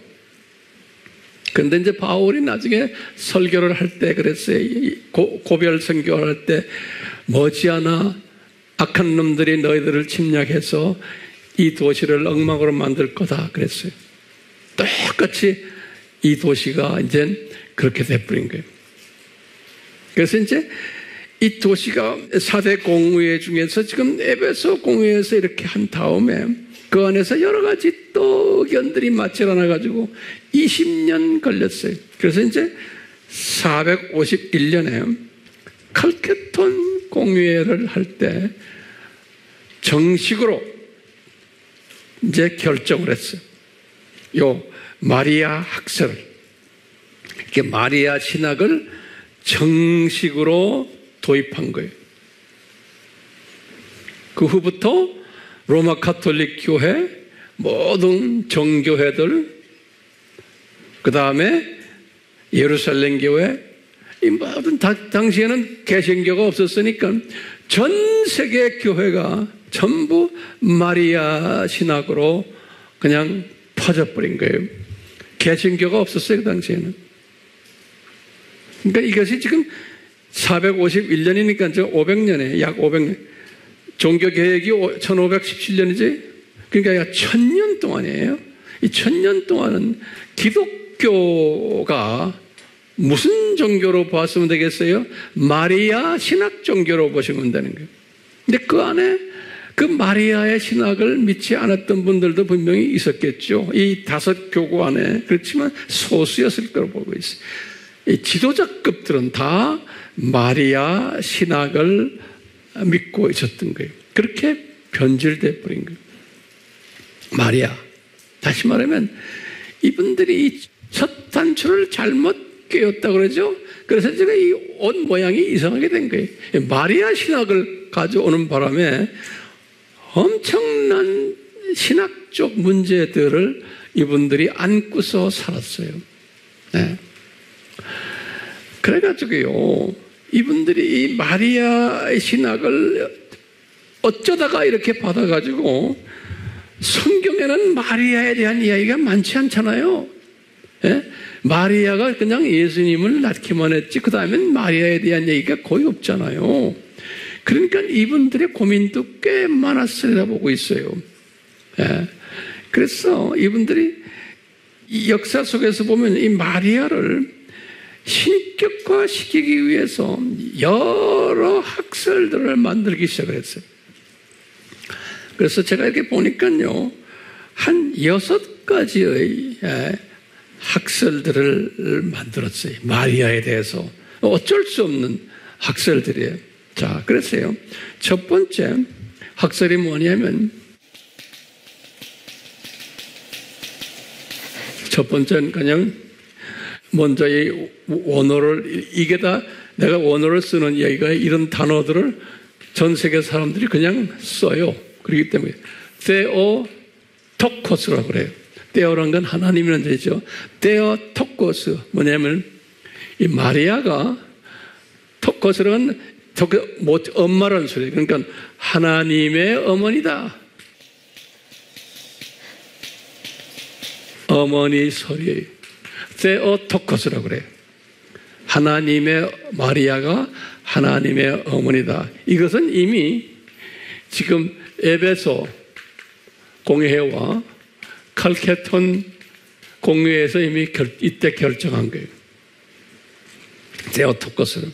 그런데 이제 바울이 나중에 설교를 할 때 그랬어요. 고별 선교를 할 때 머지않아 악한 놈들이 너희들을 침략해서 이 도시를 엉망으로 만들 거다 그랬어요. 똑같이 이 도시가 이제 그렇게 돼버린 거예요. 그래서 이제 이 도시가 4대 공의회 중에서 지금 에베소 공의회에서 이렇게 한 다음에 그 안에서 여러 가지 또 의견들이 맞질 않아가지고 20년 걸렸어요. 그래서 이제 451년에 칼케톤 공의회를 할 때 정식으로 이제 결정을 했어요. 요 마리아 학설을, 이렇게 마리아 신학을 정식으로 도입한 거예요. 그 후부터 로마 가톨릭 교회, 모든 정교회들, 그 다음에 예루살렘 교회, 이 모든 당시에는 개신교가 없었으니까 전 세계 교회가 전부 마리아 신학으로 그냥 퍼져버린 거예요. 개신교가 없었어요, 그 당시에는. 그러니까 이것이 지금 451년이니까 500년에, 약 500년. 종교개혁이 1517년이지? 그러니까 약 1000년 동안이에요. 이 1000년 동안은 기독교가 무슨 종교로 봤으면 되겠어요? 마리아 신학 종교로 보시면 되는 거예요. 근데 그 안에 그 마리아의 신학을 믿지 않았던 분들도 분명히 있었겠죠. 이 5 교구 안에. 그렇지만 소수였을 거로 보고 있어요. 이 지도자급들은 다 마리아 신학을 믿고 있었던 거예요. 그렇게 변질돼 버린 거예요. 마리아. 다시 말하면 이분들이 이 첫 단추를 잘못 꿰었다고 그러죠. 그래서 제가 이 옷 모양이 이상하게 된 거예요. 마리아 신학을 가져오는 바람에 엄청난 신학적 문제들을 이분들이 안고서 살았어요. 네. 그래가지고요, 이분들이 이 마리아 신학을 어쩌다가 이렇게 받아가지고 성경에는 마리아에 대한 이야기가 많지 않잖아요. 예? 마리아가 그냥 예수님을 낳기만 했지 그 다음엔 마리아에 대한 얘기가 거의 없잖아요. 그러니까 이분들의 고민도 꽤 많았으리라 보고 있어요. 예. 그래서 이분들이 이 역사 속에서 보면 이 마리아를 신격화시키기 위해서 여러 학설들을 만들기 시작했어요. 그래서 제가 이렇게 보니까요, 한 6가지의 학설들을 만들었어요. 마리아에 대해서. 어쩔 수 없는 학설들이에요. 자, 그래서요, 첫 번째 학설이 뭐냐면, 첫 번째는 그냥 먼저 이 원어를, 이게 다 내가 원어를 쓰는 얘기가 이런 단어들을 전 세계 사람들이 그냥 써요. 그렇기 때문에 테오토코스라고 그래요. 테오란 건 하나님이라는 뜻이죠. 테오토코스 뭐냐면 이 마리아가, 토코스란 엄마라는 소리예요. 그러니까 하나님의 어머니다. 어머니 소리예요. 테오토코스라고 그래요. 하나님의, 마리아가 하나님의 어머니다. 이것은 이미 지금 에베소 공회와 칼케톤 공회에서 이미 이때 결정한 거예요. 테오토코스는.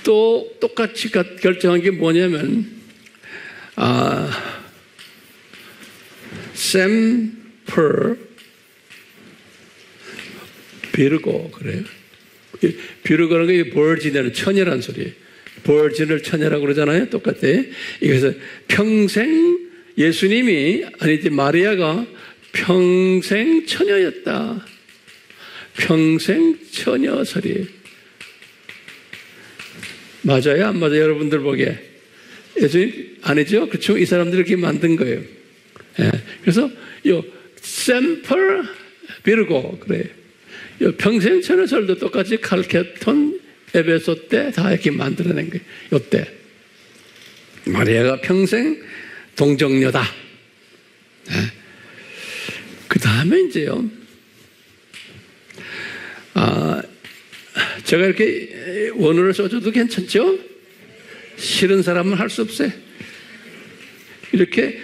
또 똑같이 결정한 게 뭐냐면, 샘 펄, 비르고 그래요. 비르고는 게 버진이라는 처녀란 소리예요. 버진을 처녀라고 그러잖아요. 똑같아요. 그래서 평생 예수님이 아니지 마리아가 평생 처녀였다. 평생 처녀설이에요. 맞아요? 안 맞아요? 여러분들 보기에. 예수님 아니죠? 그렇죠? 이 사람들이 이렇게 만든 거예요. 예. 그래서 요 샘플 비르고 그래요. 요 평생 처녀설도 똑같이 칼케톤 에베소 때 다 이렇게 만들어낸 거예요. 요때 마리아가 평생 동정녀다. 예. 그 다음에 이제요. 제가 이렇게 원어를 써줘도 괜찮죠? 싫은 사람은 할 수 없어요. 이렇게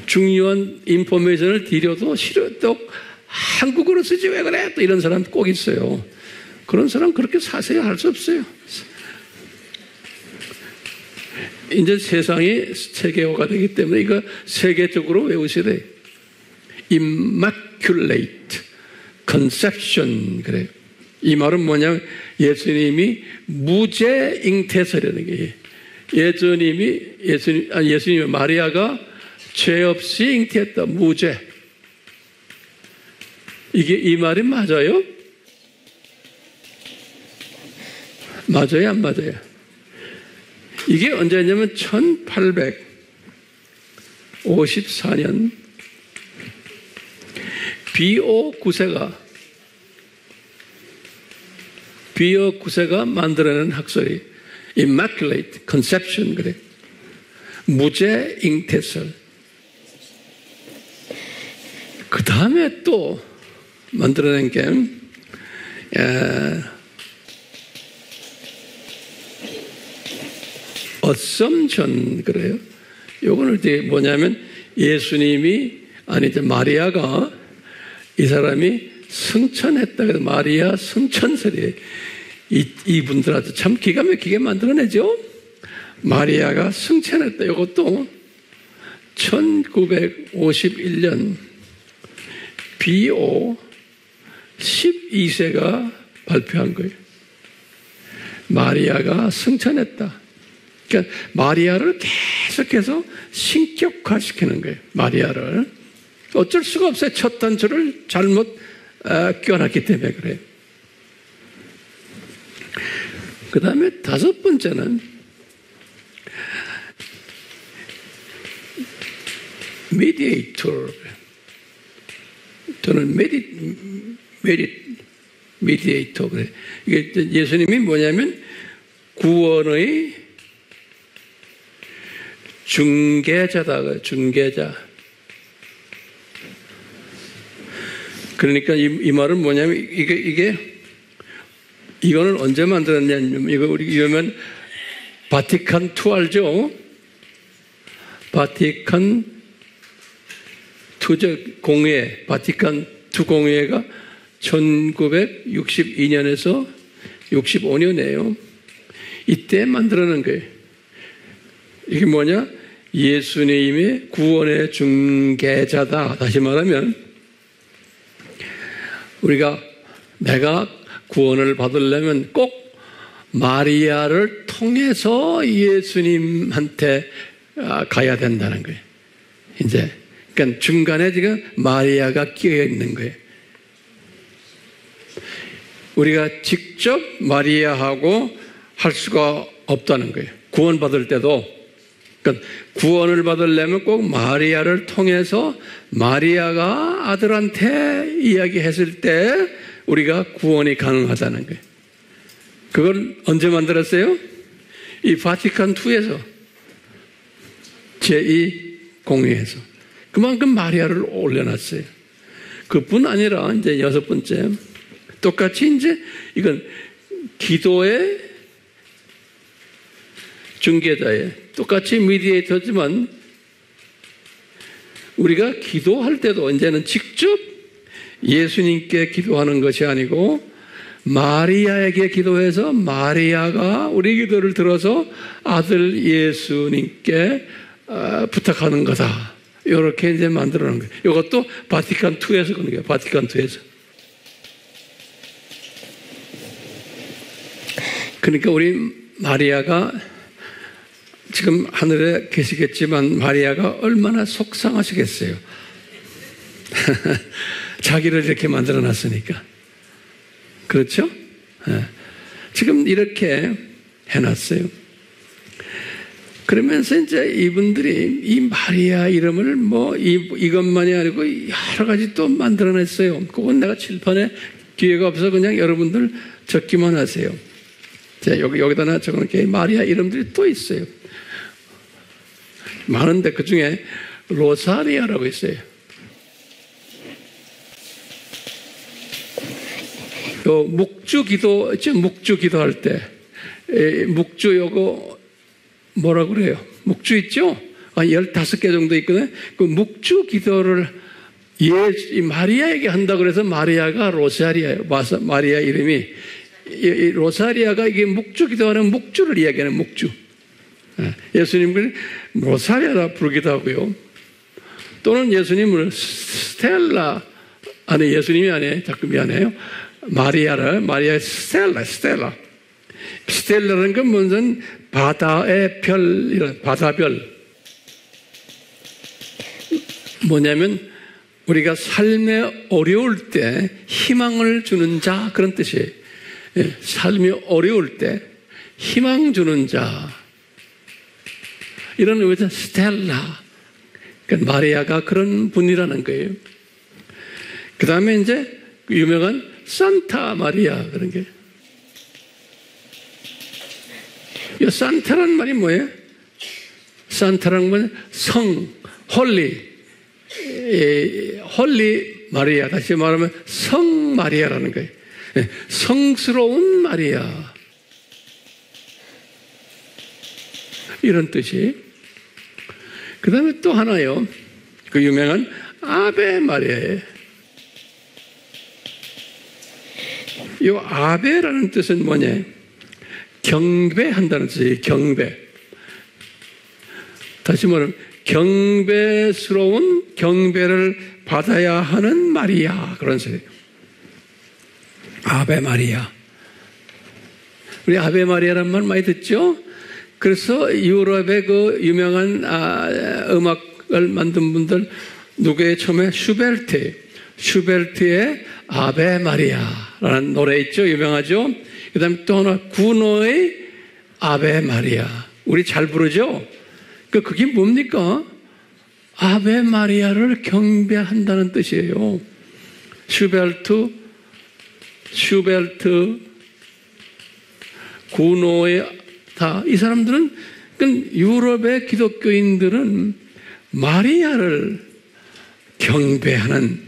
중요한 인포메이션을 드려도 싫어. 또 한국어로 쓰지 왜 그래? 또 이런 사람 꼭 있어요. 그런 사람 그렇게 사세요. 할 수 없어요. 이제 세상이 세계화가 되기 때문에 이거 세계적으로 외우셔야 돼요. Immaculate Conception 그래요. 이 말은 뭐냐면 예수님이 무죄 잉태설이라는 게 예수님이 마리아가 죄 없이 잉태했다. 무죄. 이 말이 맞아요? 맞아요? 안 맞아요? 이게 언제냐면 1854년 비오 9세가 만들어낸 학설이 Immaculate Conception 그래. 무죄 잉태설. 그 다음에 또 만들어낸 게 Assumption 그래요. 요거는 이제 뭐냐면 예수님이 아니죠 마리아가 이 사람이 승천했다. 그래서 마리아 승천설이에요. 이분들한테 참 기가 막히게 만들어내죠. 마리아가 승천했다. 이것도 1951년 비오 12세가 발표한 거예요. 마리아가 승천했다. 그러니까 마리아를 계속해서 신격화시키는 거예요. 마리아를. 어쩔 수가 없어요. 첫 단추를 잘못 껴놨기 때문에 그래요. 그 다음에 다섯 번째는 mediator. 저는 mediator 그래. 이게 예수님이 뭐냐면 구원의 중개자다. 중개자. 그러니까 이 말은 뭐냐면 이거는 언제 만들었냐면 이거 우리 이러면 바티칸 2 알죠? 바티칸 2제 공회, 바티칸 2 공회가 1962년에서 65년이에요. 이때 만들어낸 거예요. 이게 뭐냐? 예수님의 구원의 중개자다. 다시 말하면 내가 구원을 받으려면 꼭 마리아를 통해서 예수님한테 가야 된다는 거예요. 이제 그러니까 중간에 지금 마리아가 끼어 있는 거예요. 우리가 직접 마리아하고 할 수가 없다는 거예요. 구원 받을 때도. 그러니까 구원을 받으려면 꼭 마리아를 통해서 마리아가 아들한테 이야기했을 때 우리가 구원이 가능하다는 거예요. 그걸 언제 만들었어요? 이 바티칸2에서 제2공회에서 그만큼 마리아를 올려놨어요. 그뿐 아니라 이제 여섯 번째 똑같이 이제 이건 기도의 중개자예요. 똑같이 미디에이터지만 우리가 기도할 때도 이제는 직접 예수님께 기도하는 것이 아니고 마리아에게 기도해서 마리아가 우리 기도를 들어서 아들 예수님께 부탁하는 거다. 이렇게 이제 만들어 놓은 거예요. 이것도 바티칸2에서 그런 거예요. 바티칸2에서. 그러니까 우리 마리아가 지금 하늘에 계시겠지만 마리아가 얼마나 속상하시겠어요. 자기를 이렇게 만들어 놨으니까. 그렇죠? 지금 이렇게 해놨어요. 그러면서 이제 이분들이 이 마리아 이름을 이것만이 아니고 여러 가지 또 만들어냈어요. 그건 내가 칠판에 기회가 없어서 그냥 여러분들 적기만 하세요. 자, 여기다 적어놓게 마리아 이름들이 또 있어요. 많은데 그 중에 로사리아라고 있어요. 또 묵주 기도, 묵주 기도할 때, 묵주 요거 뭐라고 그래요? 묵주 있죠? 15개 정도 있거든요. 그 묵주 기도를 마리아에게 한다고 그래서 마리아가 로사리아예요. 마리아 이름이. 이 로사리아가 이게 묵주 기도하는 묵주를 이야기하는 묵주. 예수님을 로사리아라 부르기도 하고요. 또는 예수님을 스텔라, 아니, 예수님이 아니에요. 자꾸 미안해요. 마리아 스텔라. 스텔라라는 건 무슨 바다의 별, 이런 바다별. 뭐냐면 우리가 삶에 어려울 때 희망을 주는 자, 그런 뜻이에요. 삶이 어려울 때 희망 주는 자. 이런 의미에서 스텔라. 그러니까 마리아가 그런 분이라는 거예요. 그 다음에 이제 유명한 산타 마리아, 그런 게. 이 산타라는 말이 뭐예요? 산타라는 건 성, 홀리 마리아. 다시 말하면 성 마리아라는 거예요. 성스러운 마리아. 이런 뜻이. 그 다음에 또 하나요. 그 유명한 아베 마리아예요. 이 아베라는 뜻은 뭐냐? 경배한다는 뜻이에요. 경배. 다시 말하면 경배스러운 경배를 받아야 하는 마리아, 그런 소리예요. 아베 마리아. 우리 아베 마리아란 말 많이 듣죠? 그래서 유럽의 그 유명한 음악을 만든 분들, 누구의 처음에 슈베르트의 아베 마리아라는 노래 있죠? 유명하죠? 그 다음에 또 하나, 구노의 아베 마리아. 우리 잘 부르죠? 그게 뭡니까? 아베 마리아를 경배한다는 뜻이에요. 슈베르트, 구노의 이 사람들은, 유럽의 기독교인들은 마리아를 경배하는,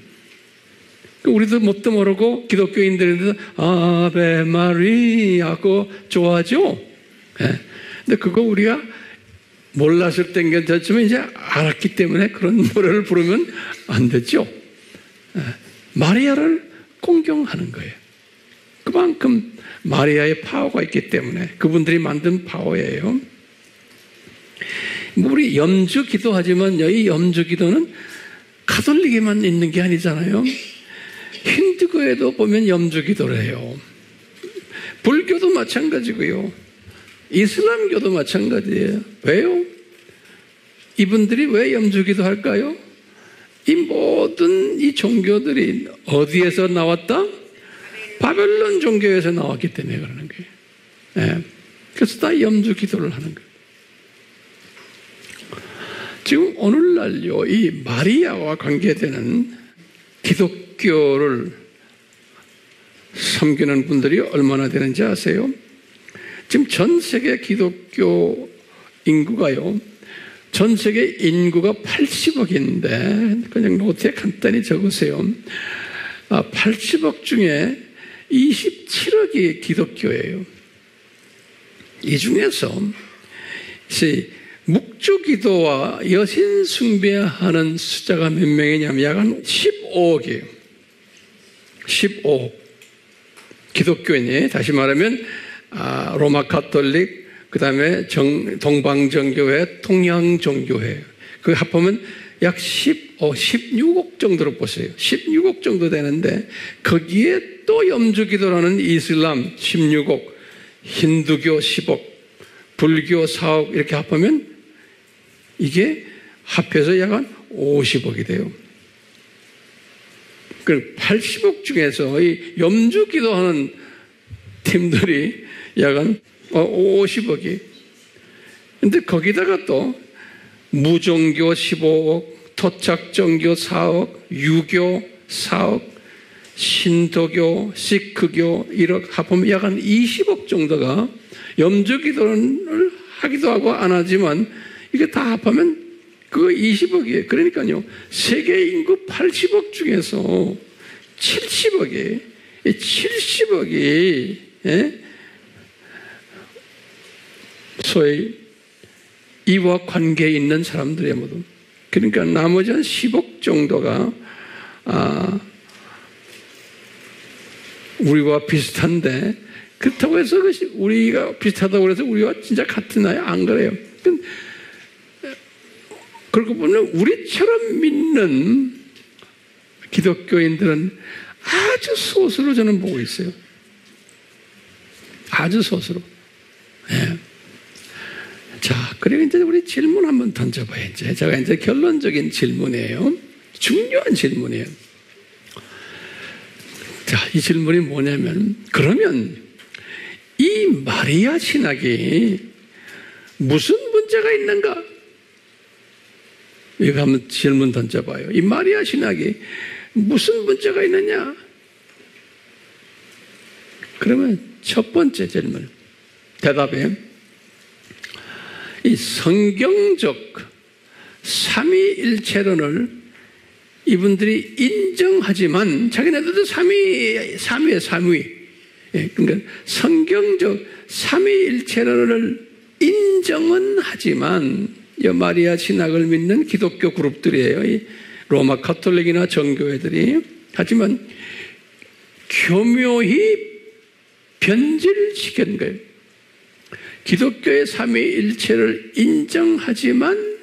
우리도 뭣도 모르고 기독교인들인데도 아베 마리아고 좋아하죠? 근데 그거 우리가 몰랐을 땐 괜찮지만 이제 알았기 때문에 그런 노래를 부르면 안 되죠? 마리아를 공경하는 거예요. 그만큼 마리아의 파워가 있기 때문에 그분들이 만든 파워예요. 우리 염주 기도하지만 이 염주 기도는 가톨릭에만 있는 게 아니잖아요. 힌두교에도 보면 염주 기도를 해요. 불교도 마찬가지고요. 이슬람교도 마찬가지예요. 왜요? 이분들이 왜 염주 기도할까요? 이 모든 이 종교들이 어디에서 나왔다? 바벨론 종교에서 나왔기 때문에 그러는 거예요. 그래서 다 염주 기도를 하는 거예요. 지금 오늘날요, 이 마리아와 관계되는 기독교를 섬기는 분들이 얼마나 되는지 아세요? 지금 전 세계 기독교 인구가요, 전 세계 인구가 80억인데, 그냥 노트에 간단히 적으세요. 80억 중에 27억이 기독교예요. 이 중에서 묵주기도와 여신 숭배하는 숫자가 몇 명이냐면 약 한 15억이에요. 15억. 기독교인이, 다시 말하면 로마 가톨릭, 그 다음에 동방정교회, 통양정교회, 그 합하면 약 16억 정도로 보세요. 16억 정도 되는데 거기에 또 염주기도라는 이슬람 16억, 힌두교 10억, 불교 4억 이렇게 합하면 이게 합해서 약 한 50억이 돼요. 그 80억 중에서 이 염주 기도하는 팀들이 약 한 50억이. 근데 거기다가 또 무종교 15억, 토착종교 4억, 유교 4억, 신도교, 시크교 1억 합하면 약 한 20억 정도가 염주 기도를 하기도 하고 안 하지만 이게 다 합하면 그거 20억이에요. 그러니까요, 세계 인구 80억 중에서 70억이 소위 이와 관계에 있는 사람들이야 모두. 그러니까 나머지 한 10억 정도가 우리와 비슷한데, 그렇다고 해서 우리가 비슷하다고 해서 우리와 진짜 같은 나이 안 그래요. 그러고 보면 우리처럼 믿는 기독교인들은 아주 소수로 저는 보고 있어요. 아주 소수로. 예. 자, 그리고 이제 우리 질문 한번 던져봐요. 제가 이제 결론적인 질문이에요. 중요한 질문이에요. 자, 이 질문이 뭐냐면, 그러면 이 마리아 신학이 무슨 문제가 있는가? 이거 한번 질문 던져봐요. 이 마리아 신학이 무슨 문제가 있느냐? 그러면 첫 번째 질문, 대답에 이 성경적 삼위일체론을 이분들이 인정하지만 자기네들도 삼위. 예, 그러니까 성경적 삼위일체론을 인정은 하지만 이 마리아 신학을 믿는 기독교 그룹들이에요. 이 로마 가톨릭이나 정교회들이. 하지만 교묘히 변질시킨 거예요. 기독교의 삼위일체를 인정하지만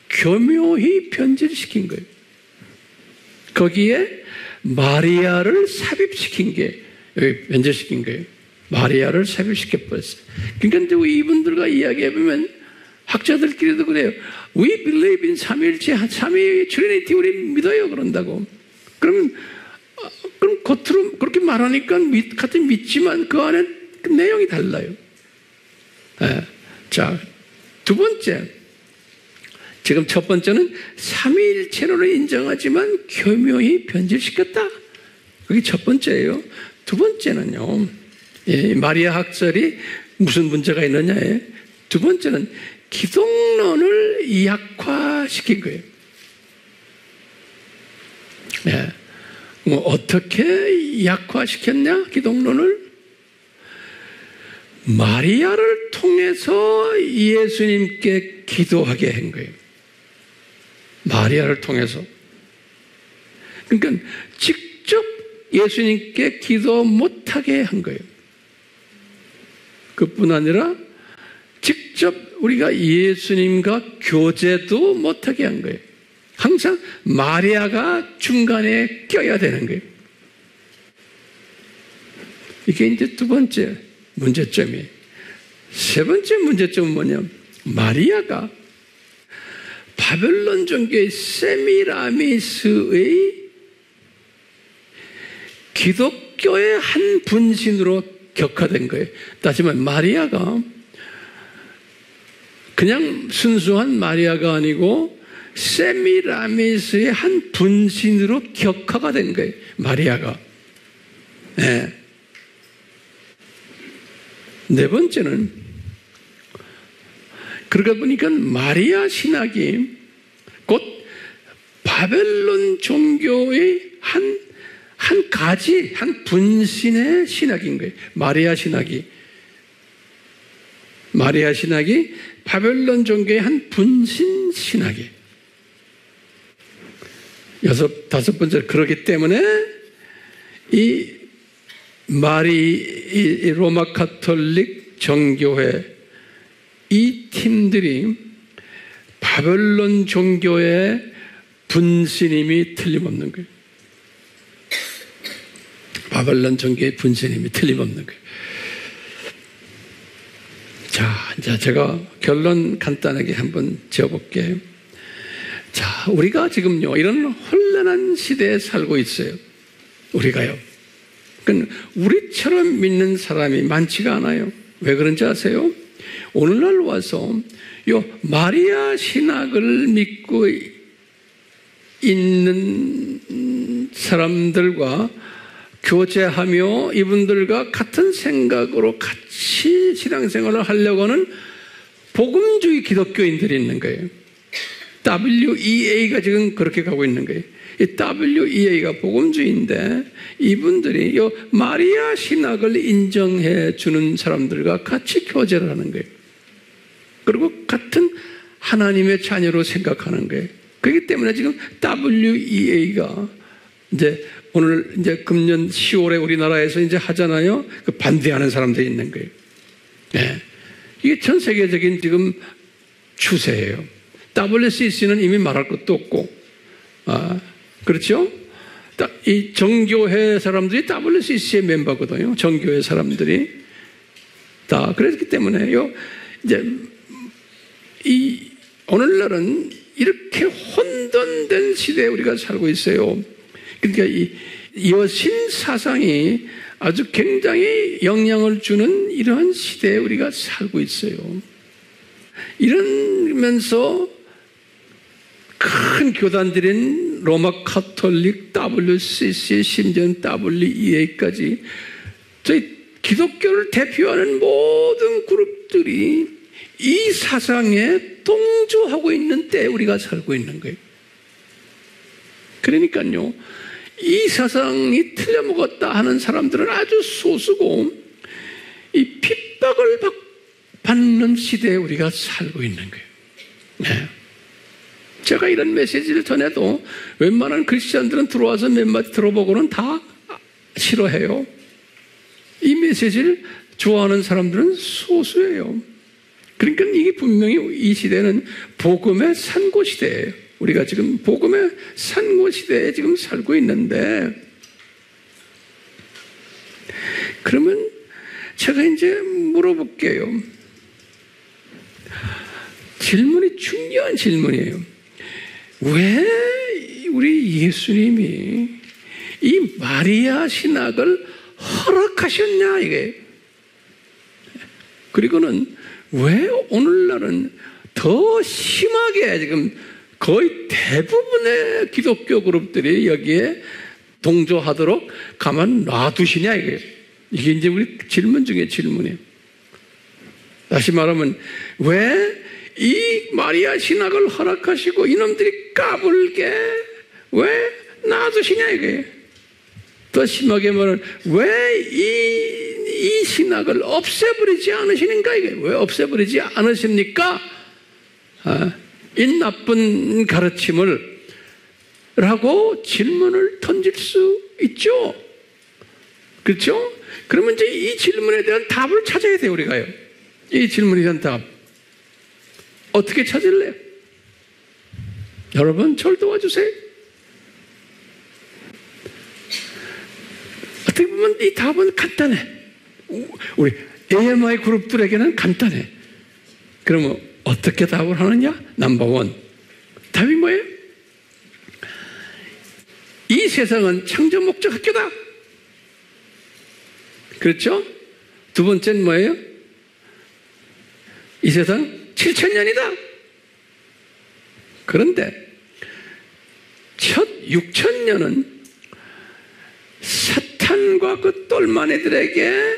교묘히 변질시킨 거예요. 거기에 마리아를 삽입시킨 게, 여기 변질시킨 거예요. 마리아를 삽입시켜버렸어요. 그러니까 이분들과 이야기해보면 학자들끼리도 그래요. We believe in 삼위일체, 삼위 트리니티 우리 믿어요 그런다고. 그럼 겉으로 그렇게 말하니까 같은 믿지만 그 안에 그 내용이 달라요. 네. 자, 두 번째. 지금 첫 번째는 삼위일체로를 인정하지만 교묘히 변질시켰다. 그게 첫 번째예요. 두 번째는요, 마리아 학설이 무슨 문제가 있느냐에, 두 번째는 기독론을 이학화시킨 거예요. 뭐 어떻게 이학화시켰냐? 기독론을 마리아를 통해서 예수님께 기도하게 한 거예요. 마리아를 통해서. 그러니까 직접 예수님께 기도 못하게 한 거예요. 그뿐 아니라 직접 우리가 예수님과 교제도 못하게 한 거예요. 항상 마리아가 중간에 껴야 되는 거예요. 이게 이제 두 번째 문제점이에요. 세 번째 문제점은 뭐냐면, 마리아가 바벨론 종교의 세미라미스의 기독교의 한 분신으로 격화된 거예요. 따지면 마리아가 그냥 순수한 마리아가 아니고 세미라미스의 한 분신으로 격화가 된 거예요. 마리아가. 네. 네 번째는, 그러다 보니까 마리아 신학이 곧 바벨론 종교의 한 가지, 한 분신의 신학인 거예요. 마리아 신학이 바벨론 종교의 한 분신 신학이에요. 다섯 번째, 그렇기 때문에 이 로마 가톨릭 정교회 이 팀들이 바벨론 종교의 분신임이 틀림없는 거예요. 바벨론 종교의 분신임이 틀림없는 거예요. 자, 제가 결론 간단하게 한번 지어볼게요. 자, 우리가 지금요, 이런 혼란한 시대에 살고 있어요. 우리가요. 그러니까 우리처럼 믿는 사람이 많지가 않아요. 왜 그런지 아세요? 오늘날 와서 요 마리아 신학을 믿고 있는 사람들과 교제하며 이분들과 같은 생각으로 같이 신앙생활을 하려고 하는 복음주의 기독교인들이 있는 거예요. WEA가 지금 그렇게 가고 있는 거예요. 이 WEA가 복음주의인데 이분들이 이 마리아 신학을 인정해 주는 사람들과 같이 교제를 하는 거예요. 그리고 같은 하나님의 자녀로 생각하는 거예요. 그렇기 때문에 지금 WEA가 이제 오늘 이제 금년 10월에 우리나라에서 이제 하잖아요. 그 반대하는 사람들이 있는 거예요. 네. 이게 전 세계적인 지금 추세예요. WCC는 이미 말할 것도 없고, 그렇죠? 이 정교회 사람들이 WCC의 멤버거든요. 정교회 사람들이 다 그렇기 때문에요. 이제 오늘날은 이렇게 혼돈된 시대에 우리가 살고 있어요. 그러니까 이 여신 사상이 아주 굉장히 영향을 주는 이러한 시대에 우리가 살고 있어요. 이러면서 큰 교단들인 로마 카톨릭, WCC, 심지어는 WEA까지 저희 기독교를 대표하는 모든 그룹들이 이 사상에 동조하고 있는 때에 우리가 살고 있는 거예요. 그러니까요, 이 사상이 틀려먹었다 하는 사람들은 아주 소수고 이 핍박을 받는 시대에 우리가 살고 있는 거예요. 네. 제가 이런 메시지를 전해도 웬만한 크리스찬들은 들어와서 몇 마디 들어보고는 다 싫어해요. 이 메시지를 좋아하는 사람들은 소수예요. 그러니까 이게 분명히 이 시대는 복음의 산고 시대예요. 우리가 지금 복음의 산고 시대에 지금 살고 있는데, 그러면 제가 이제 물어볼게요. 질문이 중요한 질문이에요. 왜 우리 예수님이 이 마리아 신학을 허락하셨냐, 이게. 그리고는 왜 오늘날은 더 심하게 지금 거의 대부분의 기독교 그룹들이 여기에 동조하도록 가만 놔두시냐, 이게. 이게 이제 우리 질문 중에 질문이에요. 다시 말하면, 왜 이 마리아 신학을 허락하시고 이놈들이 까불게 왜 놔두시냐, 이게. 더 심하게 말하면, 왜 이 신학을 없애버리지 않으시는가, 이게. 왜 없애버리지 않으십니까? 이 나쁜 가르침을 라고 질문을 던질 수 있죠. 그렇죠? 그러면 이제 이 질문에 대한 답을 찾아야 돼요, 우리가요. 이 질문에 대한 답. 어떻게 찾을래요? 여러분, 저를 도와주세요. 어떻게 보면 이 답은 간단해. 우리 AMI 그룹들에게는 간단해. 그러면 어떻게 답을 하느냐? 넘버 원. 답이 뭐예요? 이 세상은 창조 목적 학교다. 그렇죠? 두 번째는 뭐예요? 이 세상 7,000년이다. 그런데 첫 6,000년은 사탄과 그 똘마니들에게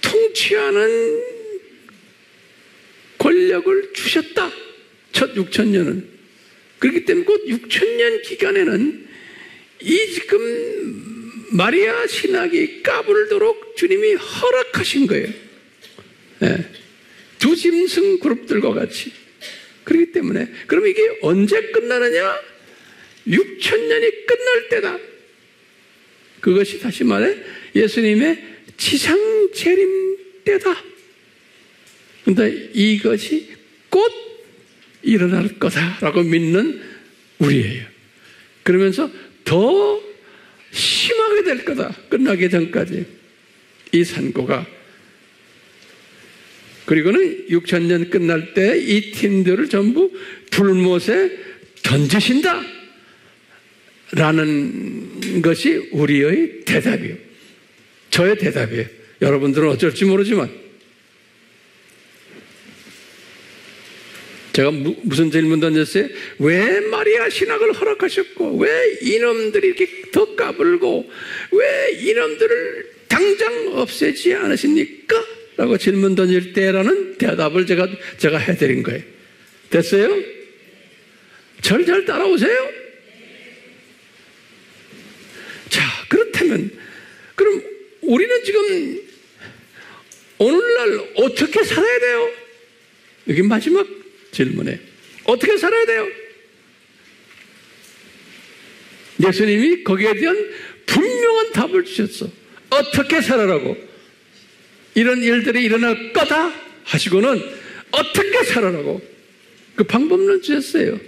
통치하는 권력을 주셨다. 첫 6,000년은. 그렇기 때문에 그 6,000년 기간에는 이 지금 마리아 신학이 까불도록 주님이 허락하신 거예요. 네. 두 짐승 그룹들과 같이. 그렇기 때문에 그럼 이게 언제 끝나느냐? 6,000년이 끝날 때다. 그것이 다시 말해 예수님의 지상 재림 때다. 그런데 이것이 곧 일어날 거다라고 믿는 우리예요. 그러면서 더 심하게 될 거다. 끝나기 전까지 이 산고가 그리고는 6,000년 끝날 때 이 팀들을 전부 불못에 던지신다 라는 것이 우리의 대답이에요. 저의 대답이에요. 여러분들은 어쩔지 모르지만 제가 무슨 질문 던졌어요? 왜 마리아 신학을 허락하셨고 왜 이놈들이 이렇게 더 까불고 왜 이놈들을 당장 없애지 않으십니까? 라고 질문 던질 때라는 대답을 제가 해드린 거예요. 됐어요? 절 잘 따라오세요? 자, 그렇다면 그럼 우리는 지금 오늘날 어떻게 살아야 돼요? 여기 마지막 질문에 어떻게 살아야 돼요? 예수님이 거기에 대한 분명한 답을 주셨어. 어떻게 살아라고? 이런 일들이 일어날 거다 하시고는 어떻게 살아라고 그 방법론 주셨어요.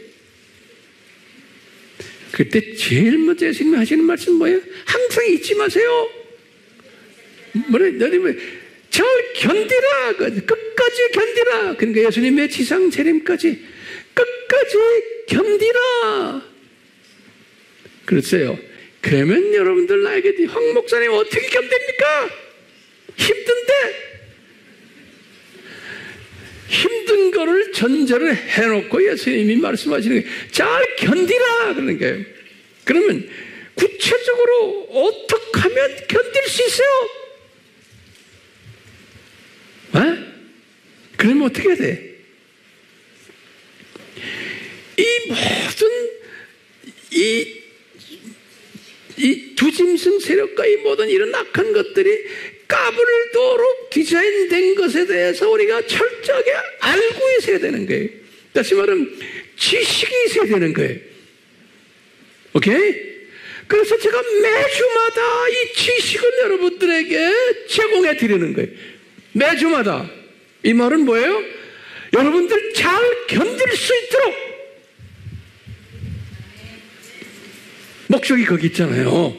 그때 제일 먼저 예수님이 하시는 말씀 뭐예요? 항상 잊지 마세요. 잘 견디라. 끝까지 견디라. 그러니까 예수님의 지상 재림까지 끝까지 견디라. 그랬어요. 그러면 여러분들 나에게 황 목사님 어떻게 견딥니까? 힘든데 힘든 거를 전제를 해놓고 예수님이 말씀하시는 거예요. 잘 견디라 그러는 거예요. 그러면 구체적으로 어떻게 하면 견딜 수 있어요? 그러면 어떻게 해야 돼? 이 모든 이 두짐승 세력과 이 모든 이런 악한 것들이 까불도록 디자인된 것에 대해서 우리가 철저하게 알고 있어야 되는 거예요. 다시 말하면 지식이 있어야 되는 거예요. 오케이? 그래서 제가 매주마다 이 지식을 여러분들에게 제공해 드리는 거예요. 매주마다. 이 말은 뭐예요? 여러분들 잘 견딜 수 있도록. 목적이 거기 있잖아요.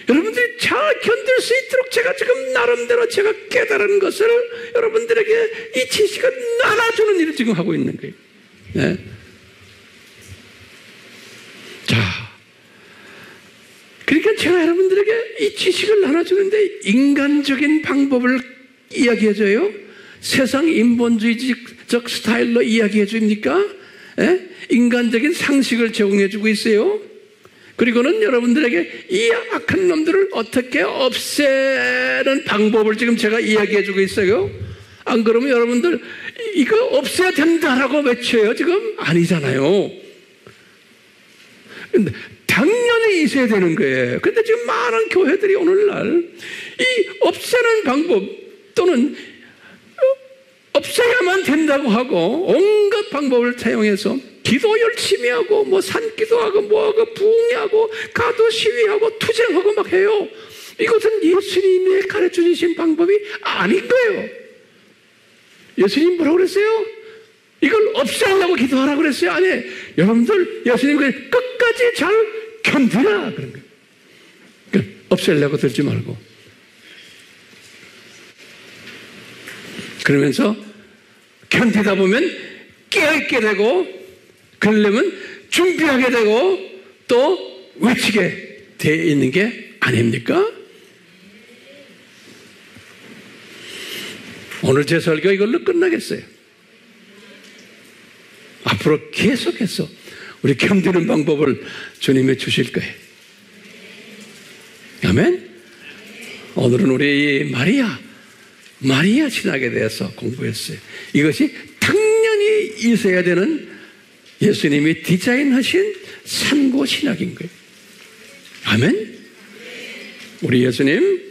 여러분들이 잘 견딜 수 있도록 제가 지금 나름대로 제가 깨달은 것을 여러분들에게 이 지식을 나눠주는 일을 지금 하고 있는 거예요. 네. 자, 그러니까 제가 여러분들에게 이 지식을 나눠주는데 인간적인 방법을 이야기해줘요? 세상 인본주의적 스타일로 이야기해 줍니까? 예? 인간적인 상식을 제공해주고 있어요. 그리고는 여러분들에게 이 악한 놈들을 어떻게 없애는 방법을 지금 제가 이야기해주고 있어요. 안 그러면 여러분들 이거 없애야 된다라고 외쳐요. 지금 아니잖아요. 근데 당연히 있어야 되는 거예요. 근데 지금 많은 교회들이 오늘날 이 없애는 방법 또는 없애야만 된다고 하고 온갖 방법을 사용해서 기도 열심히 하고 뭐 산기도하고 뭐하고 부흥하고 가도 시위하고 투쟁하고 막 해요. 이것은 예수님이 가르쳐 주신 방법이 아닌 거예요. 예수님 뭐라고 그랬어요? 이걸 없애려고 기도하라고 그랬어요? 아니, 여러분들 예수님 끝까지 잘 견디라 그런 거예요. 그러니까 없애려고 들지 말고. 그러면서 견디다 보면 깨어있게 되고 그러려면 준비하게 되고 또 외치게 되어 있는 게 아닙니까? 오늘 제 설교 이걸로 끝나겠어요. 앞으로 계속해서 우리 견디는 방법을 주님이 주실 거예요. 아멘? 오늘은 우리 마리아 신학에 대해서 공부했어요. 이것이 당연히 있어야 되는 예수님이 디자인하신 산고 신학인 거예요. 아멘? 우리 예수님,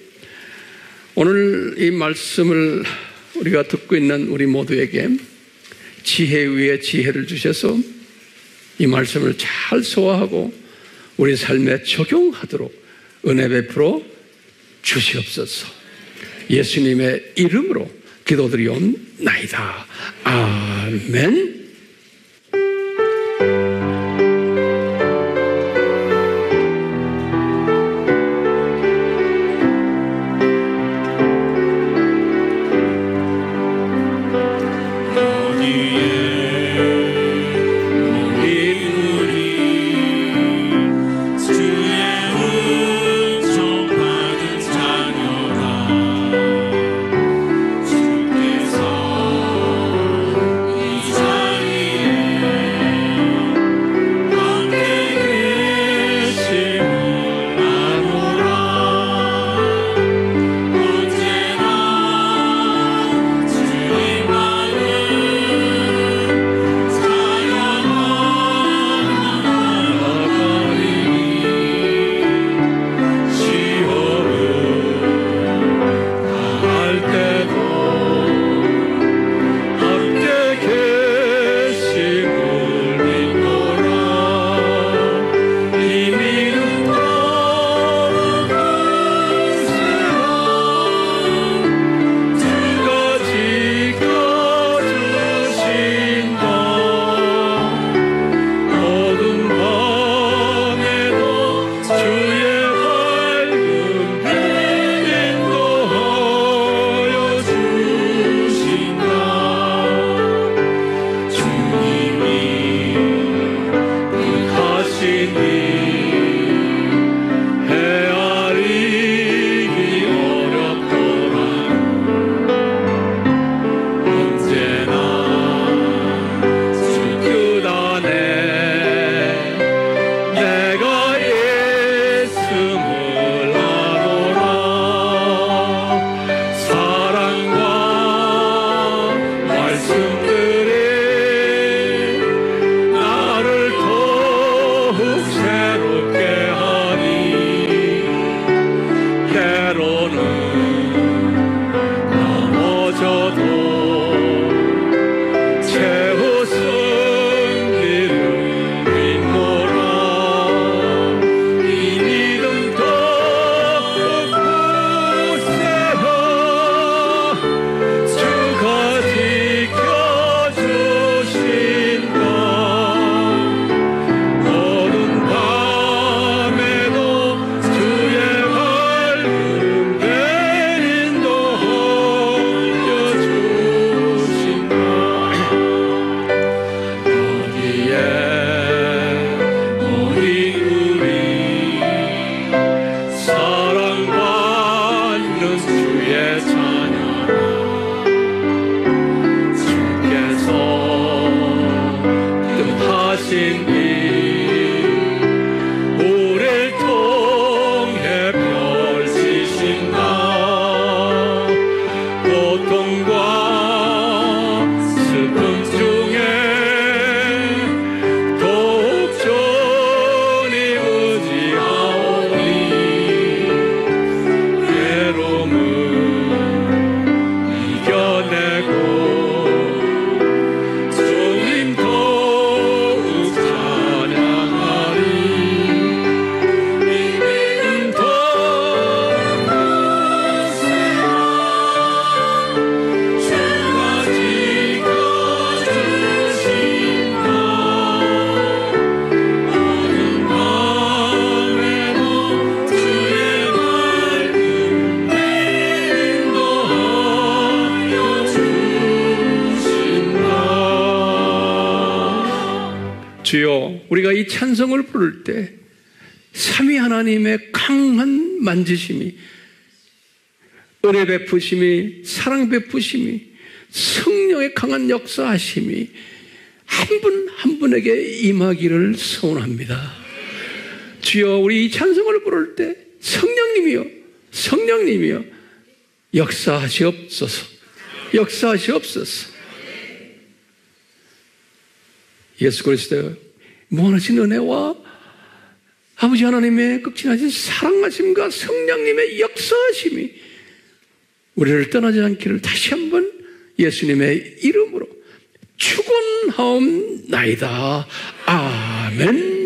오늘 이 말씀을 우리가 듣고 있는 우리 모두에게 지혜 위에 지혜를 주셔서 이 말씀을 잘 소화하고 우리 삶에 적용하도록 은혜 베풀어 주시옵소서. 예수님의 이름으로 기도드리옵나이다. 아멘. 하신 일, 우리를 통해 펼치신 나, 고통과 슬픔 중에 더욱 전히 의지하오니 괴로움을 이겨내고 주님 더욱 찬양하리. 이 믿음 더욱 크시나 주가 지켜주신다. 어두운 밤에도 주의 밝은 내 인도하여 주신다. 주여, 우리가 이 찬송을 부를 때 삼위 하나님의 강한 만지심이, 은혜 베푸심이, 사랑 베푸심이, 성령의 강한 역사하심이 한 분 한 분에게 임하기를 소원합니다. 주여, 우리 이 찬송을 부를 때 성령님이여, 성령님이여 역사하시옵소서, 역사하시옵소서. 예수 그리스도의 무한하신 은혜와 아버지 하나님의 극진하신 사랑하심과 성령님의 역사하심이 우리를 떠나지 않기를 다시 한번 예수님의 이름으로 축원하옵나이다. 아멘.